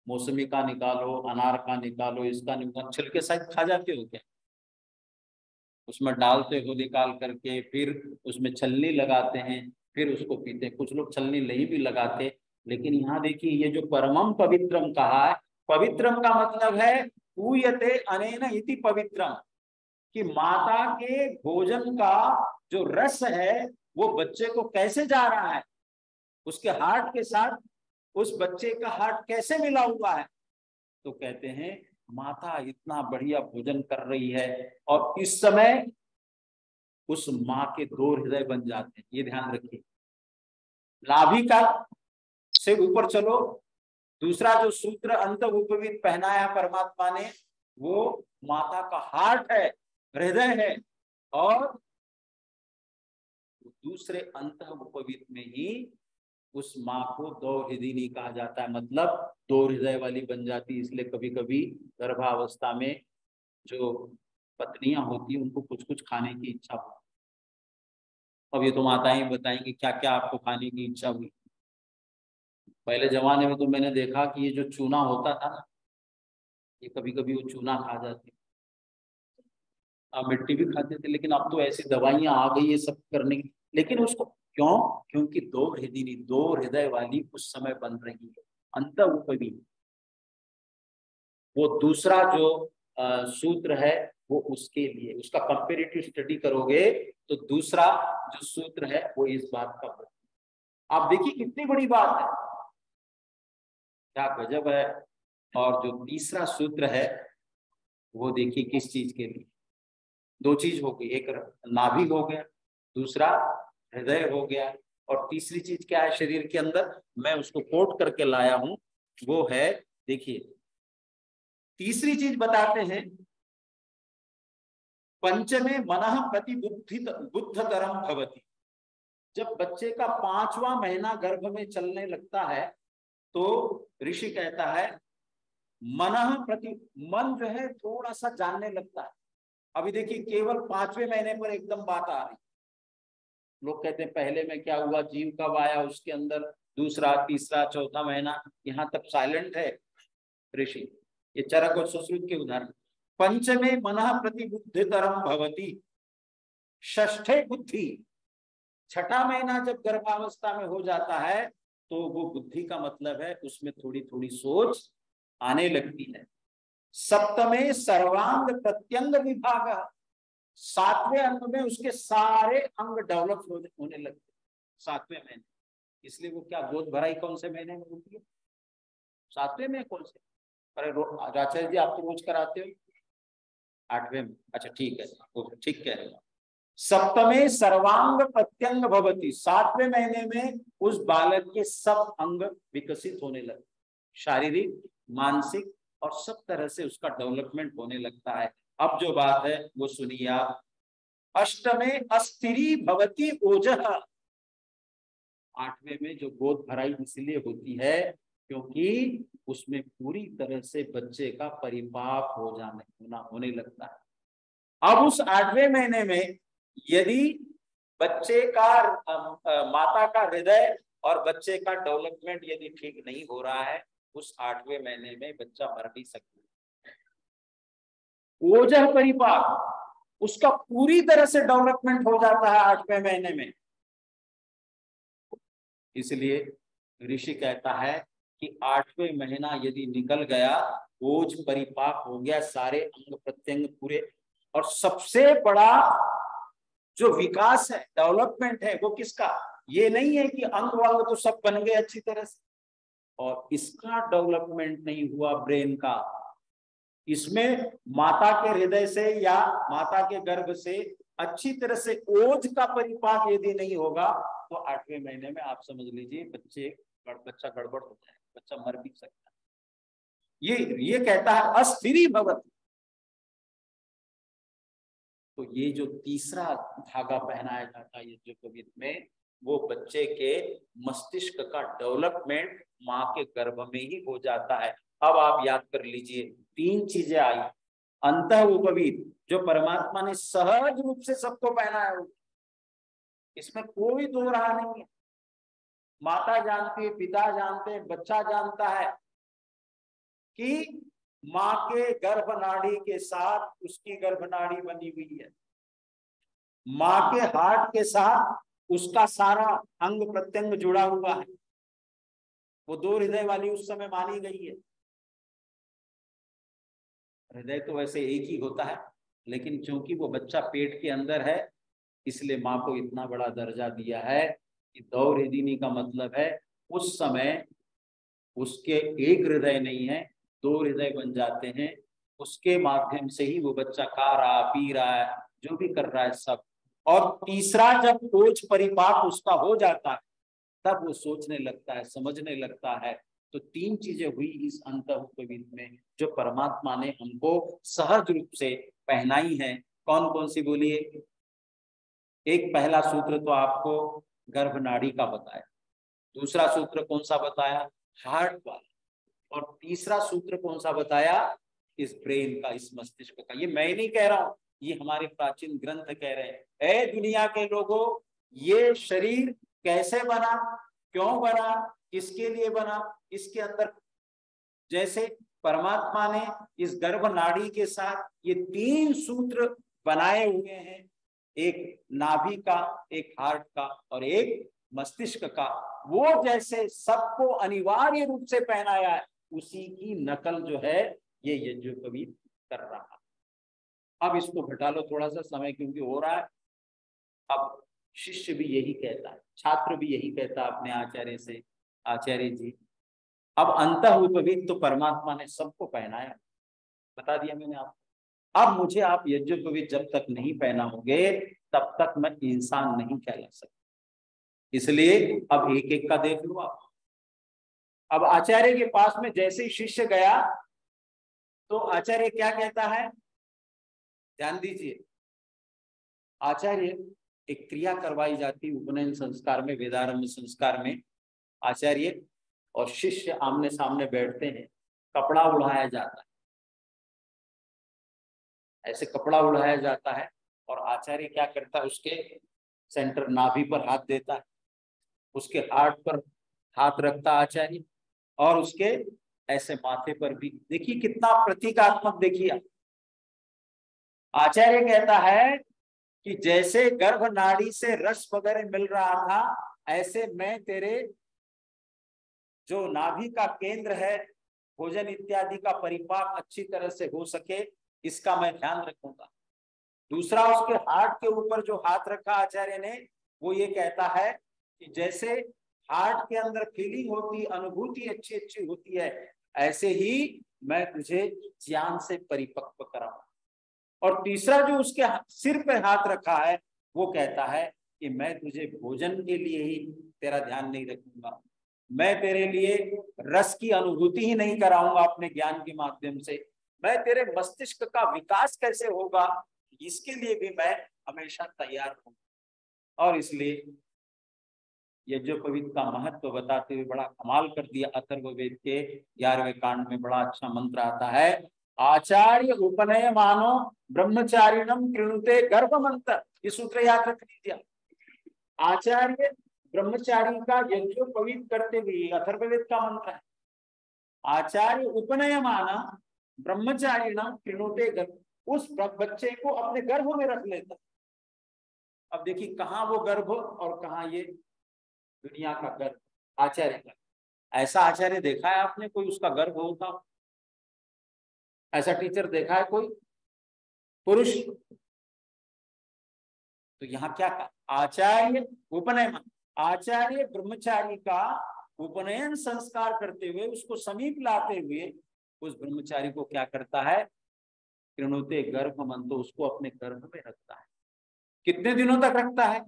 मौसमी का निकालो, अनार का निकालो, इसका निकालो, छिलके साथ खा जाते हो क्या? उसमें डालते हो निकाल करके, फिर उसमें छलनी लगाते हैं, फिर उसको पीते हैं। कुछ लोग छलनी नहीं भी लगाते। लेकिन यहाँ देखिए, ये जो परमम पवित्रम कहा है, पवित्रम का मतलब है पूयते अनेन इति पवित्रम, कि माता के भोजन का जो रस है वो बच्चे को कैसे जा रहा है, उसके हार्ट के साथ उस बच्चे का हार्ट कैसे मिला हुआ है। तो कहते हैं माता इतना बढ़िया भोजन कर रही है और इस समय उस माँ के 2 हृदय बन जाते हैं। ये ध्यान रखिए। नाभि का से ऊपर चलो, दूसरा जो सूत्र अंत उपवीत पहनाया परमात्मा ने, वो माता का हार्ट है, हृदय है। और दूसरे अंत उपवीत में ही उस माँ को 2 हृदयनी कहा जाता है, मतलब 2 हृदय वाली बन जाती। इसलिए कभी कभी गर्भावस्था में जो पत्नियां होती हैं उनको कुछ कुछ खाने की इच्छा होती। अब ये तो माताएं बताएंगी क्या क्या आपको खाने की इच्छा हुई। पहले जमाने में तो मैंने देखा कि ये जो चूना होता था ना, ये कभी कभी वो चूना खा जाते, अब मिट्टी भी खाते थे। लेकिन अब तो ऐसी दवाइयां आ गई है सब करने की। लेकिन उसको क्यों? क्योंकि 2 हृदय, 2 हृदय वाली उस समय बन रही है अंत उपवीत। वो दूसरा जो सूत्र है वो उसके लिए, उसका कंपेरेटिव स्टडी करोगे तो दूसरा जो सूत्र है वो इस बात का। आप देखिए कितनी बड़ी बात है, क्या गजब है। और जो तीसरा सूत्र है वो देखिए किस चीज के लिए। 2 चीज हो गई, एक नाभि हो गया, दूसरा हृदय हो गया, और तीसरी चीज क्या है शरीर के अंदर, मैं उसको कोट करके लाया हूं, वो है, देखिए तीसरी चीज बताते हैं, पंचमे मनः प्रति बुद्धतरम भवति। जब बच्चे का 5वां महीना गर्भ में चलने लगता है तो ऋषि कहता है मनः प्रति, मन जो है थोड़ा सा जानने लगता है। अभी देखिए केवल 5वें महीने पर एकदम बात आ रही। लोग कहते हैं पहले में क्या हुआ, जीव कब आया उसके अंदर, दूसरा तीसरा चौथा महीना, यहाँ तक साइलेंट है ऋषि। ये चरक और सुश्रुत के उदाहरण। पंचमे मनः प्रति बुद्धितरम भवति, षष्ठे बुद्धि, 6ठा महीना जब गर्भावस्था में हो जाता है तो वो बुद्धि का मतलब है उसमें थोड़ी थोड़ी सोच आने लगती है। सप्तमे सर्वांग प्रत्यंग विभाग, 7वें अंग में उसके सारे अंग डेवलप होने लगते 7वें महीने। इसलिए वो क्या गोद भराई कौन से महीने में होती है? 7वें में। कौन से? अरे आचार्य जी आप तो रोज कराते हो। 8वें में। अच्छा ठीक है, तो ठीक कह रहे हो। सप्तमे सर्वांग प्रत्यंग भवती, 7वें महीने में उस बालक के सब अंग विकसित होने लगते, शारीरिक मानसिक और सब तरह से उसका डेवलपमेंट होने लगता है। अब जो बात है वो सुनिए आप। अष्टमे अस्थिरी भवती ओजः, 8वें में जो गोद भराई इसलिए होती है क्योंकि उसमें पूरी तरह से बच्चे का परिपाक होने लगता है। अब उस 8वें महीने में यदि बच्चे का माता का हृदय और बच्चे का डेवलपमेंट यदि ठीक नहीं हो रहा है, उस 8वें महीने में बच्चा मर भी सकता है। ओजः परिपाक, उसका पूरी तरह से डेवलपमेंट हो जाता है 8वें महीने में। इसलिए ऋषि कहता है कि 8वें महीना यदि निकल गया, ओज परिपाक हो गया, सारे अंग प्रत्यंग पूरे, और सबसे बड़ा जो विकास है, डेवलपमेंट है, वो किसका? ये नहीं है कि अंग वांग तो सब बन गए अच्छी तरह से और इसका डेवलपमेंट नहीं हुआ ब्रेन का। इसमें माता के हृदय से या माता के गर्भ से अच्छी तरह से ओज का परिपाक यदि नहीं होगा तो 8वें महीने में आप समझ लीजिए बच्चा गड़बड़ हो जाए, बच्चा मर भी सकता है। ये कहता है अस्थिरी भवति। तो ये जो तीसरा धागा पहनाया जाता है यज्ञोपवीत में, वो बच्चे के मस्तिष्क का डेवलपमेंट माँ के गर्भ में ही हो जाता है। अब आप याद कर लीजिए, 3 चीजें आई। अंतः उपवीत जो परमात्मा ने सहज रूप से सबको पहनाया, इसमें कोई दो राह नहीं है। माता जानती है, पिता जानते हैं, बच्चा जानता है कि माँ के गर्भनाड़ी के साथ उसकी गर्भनाड़ी बनी हुई है, माँ के हार्ट के साथ उसका सारा अंग प्रत्यंग जुड़ा हुआ है। वो 2 हृदय वाली उस समय मानी गई है। हृदय तो वैसे एक ही होता है, लेकिन क्योंकि वो बच्चा पेट के अंदर है इसलिए माँ को इतना बड़ा दर्जा दिया है कि दौर्हृदिनी का मतलब है उस समय उसके एक हृदय नहीं है, 2 हृदय बन जाते हैं। उसके माध्यम से ही वो बच्चा खा रहा, पी रहा है, जो भी कर रहा है सब। और तीसरा, जब ओज परिपाक उसका हो जाता है तब वो सोचने लगता है, समझने लगता है। तो 3 चीजें हुई इस अंतःउपवीत में जो परमात्मा ने हमको सहज रूप से पहनाई है। कौन कौन सी बोलिए? एक पहला सूत्र तो आपको गर्भनाड़ी का बताया, दूसरा सूत्र कौन सा बताया? हार्ट वाला, और तीसरा सूत्र कौन सा बताया? इस ब्रेन का, इस मस्तिष्क का। ये मैं नहीं कह रहा हूं, ये हमारे प्राचीन ग्रंथ कह रहे हैं। ए दुनिया के लोगों, ये शरीर कैसे बना, क्यों बना, किसके लिए बना? इसके अंदर जैसे परमात्मा ने इस गर्भनाड़ी के साथ ये 3 सूत्र बनाए हुए हैं, एक नाभि का, एक हार्ट का और एक मस्तिष्क का, वो जैसे सबको अनिवार्य रूप से पहनाया है, उसी की नकल जो है ये यज्ञोपवीत कर रहा है। अब इसको घटा लो थोड़ा सा समय, क्योंकि हो रहा है। अब शिष्य भी यही कहता है, छात्र भी यही कहता है अपने आचार्य से, आचार्य जी अब अंतःउपवीत तो परमात्मा ने सबको पहनाया, बता दिया मैंने आपको। अब मुझे आप यज्ञोपवीत जब तक नहीं पहनाओगे तब तक मैं इंसान नहीं कहला सकता। इसलिए अब एक एक का देख लो आप। अब आचार्य के पास में जैसे ही शिष्य गया तो आचार्य क्या कहता है, ध्यान दीजिए। आचार्य एक क्रिया करवाई जाती उपनयन संस्कार में, वेदारंभ संस्कार में। आचार्य और शिष्य आमने सामने बैठते हैं, कपड़ा उड़ाया जाता है, ऐसे कपड़ा उड़ाया जाता है और आचार्य क्या करता है, उसके सेंटर नाभि पर हाथ देता है, उसके हार्ट पर हाथ रखता आचार्य और उसके ऐसे माथे पर भी। देखिए कितना प्रतीकात्मक, देखिए आचार्य कहता है कि जैसे गर्भ नाड़ी से रस वगैरह मिल रहा था, ऐसे मैं तेरे जो नाभि का केंद्र है, भोजन इत्यादि का परिपाक अच्छी तरह से हो सके, इसका मैं ध्यान रखूंगा। दूसरा, उसके हार्ट के ऊपर जो हाथ रखा आचार्य ने, वो ये कहता है कि जैसे हार्ट के अंदर फीलिंग होती, अनुभूति अच्छी अच्छी होती है, ऐसे ही मैं तुझे ज्ञान से परिपक्व कराऊं। और तीसरा, जो उसके सिर पे हाथ रखा है, वो कहता है कि मैं तुझे भोजन के लिए ही तेरा ध्यान नहीं रखूंगा, मैं तेरे लिए रस की अनुभूति ही नहीं कराऊंगा अपने ज्ञान के माध्यम से, मैं तेरे मस्तिष्क का विकास कैसे होगा इसके लिए भी मैं हमेशा तैयार हूं। और इसलिए यज्ञोपवीत का महत्व बताते हुए बड़ा कमाल कर दिया। अथर्ववेद के 11वें कांड में बड़ा अच्छा मंत्र आता है, आचार्य उपनय मानो ब्रह्मचारिणम कृणुते गर्भ मंत्र। ये सूत्र याद रख लीजिए। आचार्य ब्रह्मचारी का यज्ञोपवीत करते हुए, अथर्ववेद का मंत्र है, आचार्य उपनय माना ब्रह्मचारिणम कृणुते गर्भ, उस बच्चे को अपने गर्भ में रख लेता। अब देखिए कहाँ वो गर्भ और कहाँ ये दुनिया का गर्भ, आचार्य का। ऐसा आचार्य देखा है आपने कोई उसका गर्भ होता? ऐसा टीचर देखा है कोई पुरुष? तो यहाँ क्या कहा, आचार्य उपनयन, आचार्य ब्रह्मचारी का उपनयन संस्कार करते हुए, उसको समीप लाते हुए उस ब्रह्मचारी को क्या करता है, कृणुते गर्भ मन, तो उसको अपने गर्भ में रखता है। कितने दिनों तक रखता है?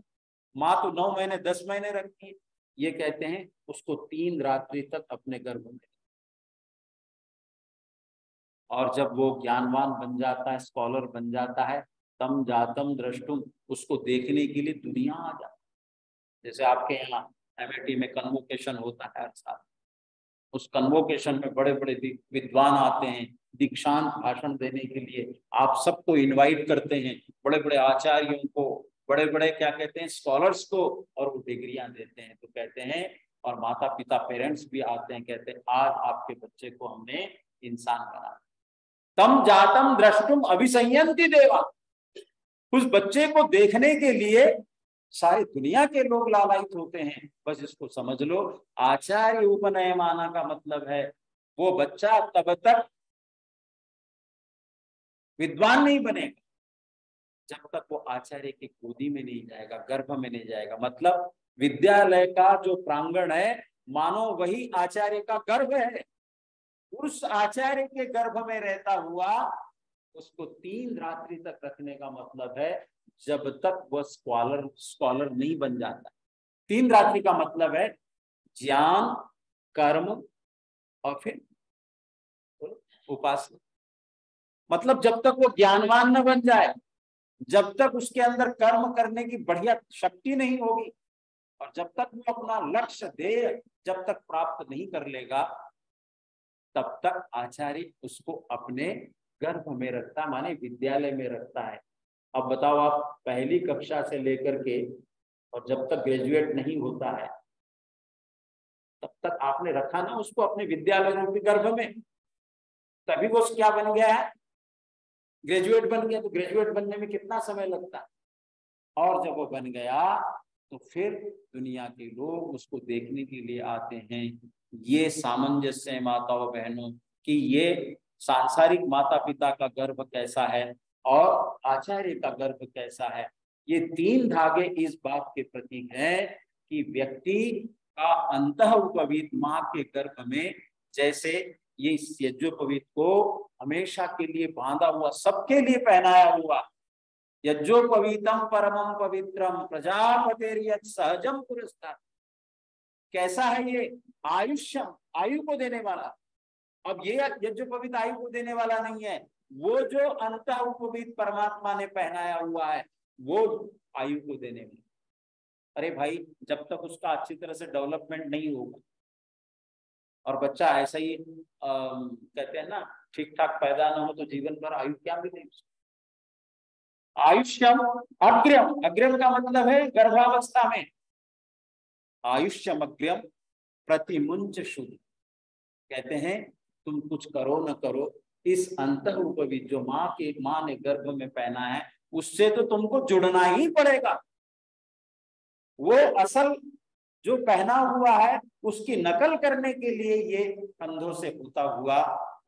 माँ तो 9 महीने 10 महीने रखती है, ये कहते हैं उसको 3 रात्रि तक अपने गर्भ में। और जब वो ज्ञानवान बन जाता है, स्कॉलर बन जाता है, तम जातम द्रष्टुम, उसको देखने के लिए दुनिया आ जाती है। जैसे आपके यहाँ एमएटी में कन्वोकेशन होता है हर साल, उस कन्वोकेशन में बड़े बड़े विद्वान आते हैं दीक्षांत भाषण देने के लिए, आप सबको इनवाइट करते हैं, बड़े बड़े आचार्यों को, बड़े बड़े क्या कहते हैं स्कॉलर्स को, और वो डिग्रियां देते हैं। तो कहते हैं, और माता पिता पेरेंट्स भी आते हैं, कहते हैं आज आपके बच्चे को हमने इंसान बना। तम जातम द्रष्टुम अभिसंयंति देवा, उस बच्चे को देखने के लिए सारी दुनिया के लोग लालायित होते हैं। बस इसको समझ लो, आचार्य उपनयमाना का मतलब है वो बच्चा तब तक विद्वान नहीं बनेगा जब तक वो आचार्य की गोदी में नहीं जाएगा, गर्भ में नहीं जाएगा। मतलब विद्यालय का जो प्रांगण है, मानो वही आचार्य का गर्भ है। उस आचार्य के गर्भ में रहता हुआ उसको 3 रात्रि तक रखने का मतलब है जब तक वह स्कॉलर नहीं बन जाता। 3 रात्रि का मतलब है ज्ञान, कर्म और फिर उपासना। मतलब जब तक वो ज्ञानवान न बन जाए, जब तक उसके अंदर कर्म करने की बढ़िया शक्ति नहीं होगी, और जब तक वो अपना लक्ष्य ध्येय जब तक प्राप्त नहीं कर लेगा, तब तक आचार्य उसको अपने गर्भ में रखता, माने विद्यालय में रखता है। अब बताओ, आप पहली कक्षा से लेकर के और जब तक ग्रेजुएट नहीं होता है तब तक आपने रखा ना उसको अपने विद्यालय रूपी गर्भ में, तभी वो क्या बन गया है, ग्रेजुएट बन गया। तो ग्रेजुएट बनने में कितना समय लगता है, और जब वो बन गया तो फिर दुनिया के लोग उसको देखने के लिए आते हैं। ये सामंजस्य है माताओं बहनों कि ये सांसारिक माता पिता का गर्भ कैसा है और आचार्य का गर्भ कैसा है। ये 3 धागे इस बात के प्रतीक हैं कि व्यक्ति का अंतःउपवीत माँ के गर्भ में, जैसे ये यज्ञोपवीत को हमेशा के लिए बांधा हुआ, सबके लिए पहनाया हुआ, यज्ञोपवीतम परमम पवित्रम प्रजापतेर्यत् सहजम पुरस्तात्। कैसा है ये? आयुष्यम, आयु को देने वाला। अब ये यज्ञोपवीत आयु को देने वाला नहीं है, वो जो अंतःउपवीत परमात्मा ने पहनाया हुआ है वो आयु को देने वाला। अरे भाई, जब तक उसका अच्छी तरह से डेवलपमेंट नहीं होगा और बच्चा ऐसा ही कहते हैं ना, ठीक ठाक पैदा ना हो तो जीवन भर आयु क्या मिलेगी। आयुष्यम अग्र्यम, अग्र्यम का मतलब है गर्भावस्था में, आयुष्यम अग्र्यम प्रतिमुंच शुद्ध। कहते हैं तुम कुछ करो न करो, इस अंतःउपवीत जो माँ ने गर्भ में पहना है उससे तो तुमको जुड़ना ही पड़ेगा। वो असल जो पहना हुआ है उसकी नकल करने के लिए ये कंधों से होता हुआ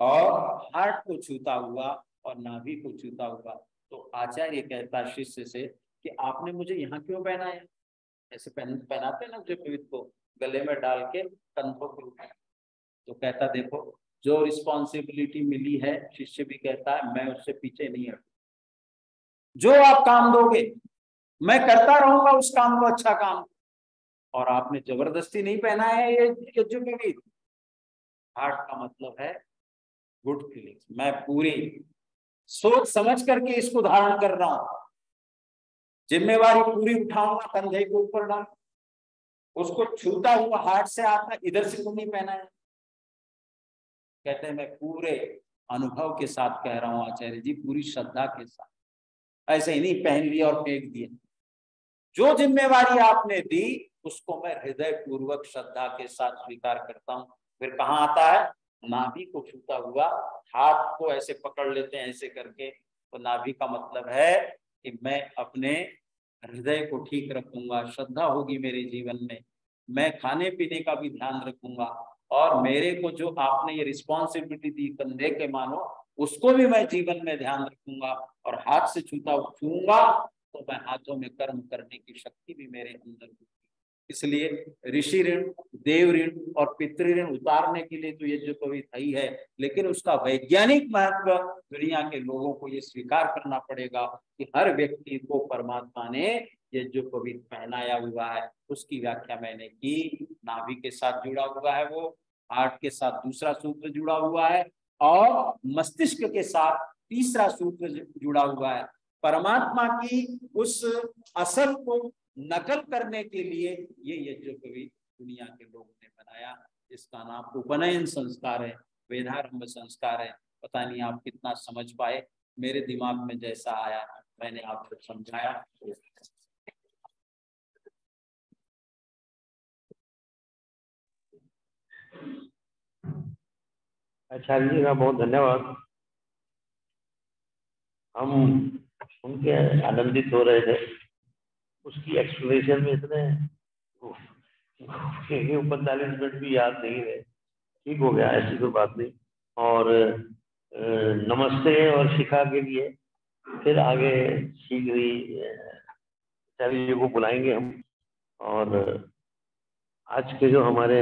और हार्ट को छूता हुआ और नाभि को छूता हुआ। तो आचार्य कहता शिष्य से कि आपने मुझे यहाँ क्यों पहनाया? ऐसे पहनाते ना जो पवित्र को गले में डाल के कंधों के ऊपर। तो कहता देखो जो रिस्पॉन्सिबिलिटी मिली है, शिष्य भी कहता है मैं उससे पीछे नहीं हटूं। जो आप काम दोगे मैं करता रहूंगा उस काम को, अच्छा काम। और आपने जबरदस्ती नहीं पहना है ये यज्ञोपवीत। हार्ट का मतलब है गुड फीलिंग्स। मैं पूरी सोच समझ करके इसको धारण कर रहा हूं, जिम्मेवारी पूरी उठाऊंगा, कंधे के ऊपर डाल। उसको छूता हुआ हार्ट से आता, इधर से तो नहीं पहना है। कहते हैं मैं पूरे अनुभव के साथ कह रहा हूं आचार्य जी, पूरी श्रद्धा के साथ, ऐसे ही नहीं पहन लिया और फेंक दिया। जो जिम्मेवारी आपने दी उसको मैं हृदय पूर्वक श्रद्धा के साथ स्वीकार करता हूं। फिर कहाँ आता है? नाभि को छूता हुआ, हाथ को ऐसे पकड़ लेते हैं ऐसे करके। तो नाभि का मतलब है कि मैं अपने हृदय को ठीक रखूंगा, श्रद्धा होगी मेरे जीवन में, मैं खाने पीने का भी ध्यान रखूंगा, और मेरे को जो आपने ये रिस्पॉन्सिबिलिटी दी कंधे के मानो, उसको भी मैं जीवन में ध्यान रखूंगा। और हाथ से छूऊंगा तो मैं हाथों में कर्म करने की शक्ति भी मेरे अंदर होगी। इसलिए ऋषि ऋण, देव ऋण और पितृ ऋण उतारने के लिए तो ये जो कवि ही है, लेकिन उसका वैज्ञानिक महत्व दुनिया के लोगों को ये स्वीकार करना पड़ेगा कि हर व्यक्ति को परमात्मा ने ये जो कवि पहनाया हुआ है। उसकी व्याख्या मैंने की। नाभि के साथ जुड़ा हुआ है वो, हार्ट के साथ दूसरा सूत्र जुड़ा हुआ है, और मस्तिष्क के साथ तीसरा सूत्र जुड़ा हुआ है। परमात्मा की उस असल को नकल करने के लिए ये यज्ञोपवीत दुनिया के लोगों ने बनाया। इसका नाम उपनयन संस्कार है, वेदारंभ संस्कार है। पता नहीं आप कितना समझ पाए, मेरे दिमाग में जैसा आया मैंने आपको समझाया। आचार्य जी का बहुत धन्यवाद। हम उनके आनंदित हो रहे थे, उसकी एक्सप्लेनेशन में इतने 45 मिनट भी याद नहीं रहे। ठीक हो गया, ऐसी कोई बात नहीं। और नमस्ते और शिखा के लिए फिर आगे शीघ्र ही आचार्य जी को बुलाएंगे हम। और आज के जो हमारे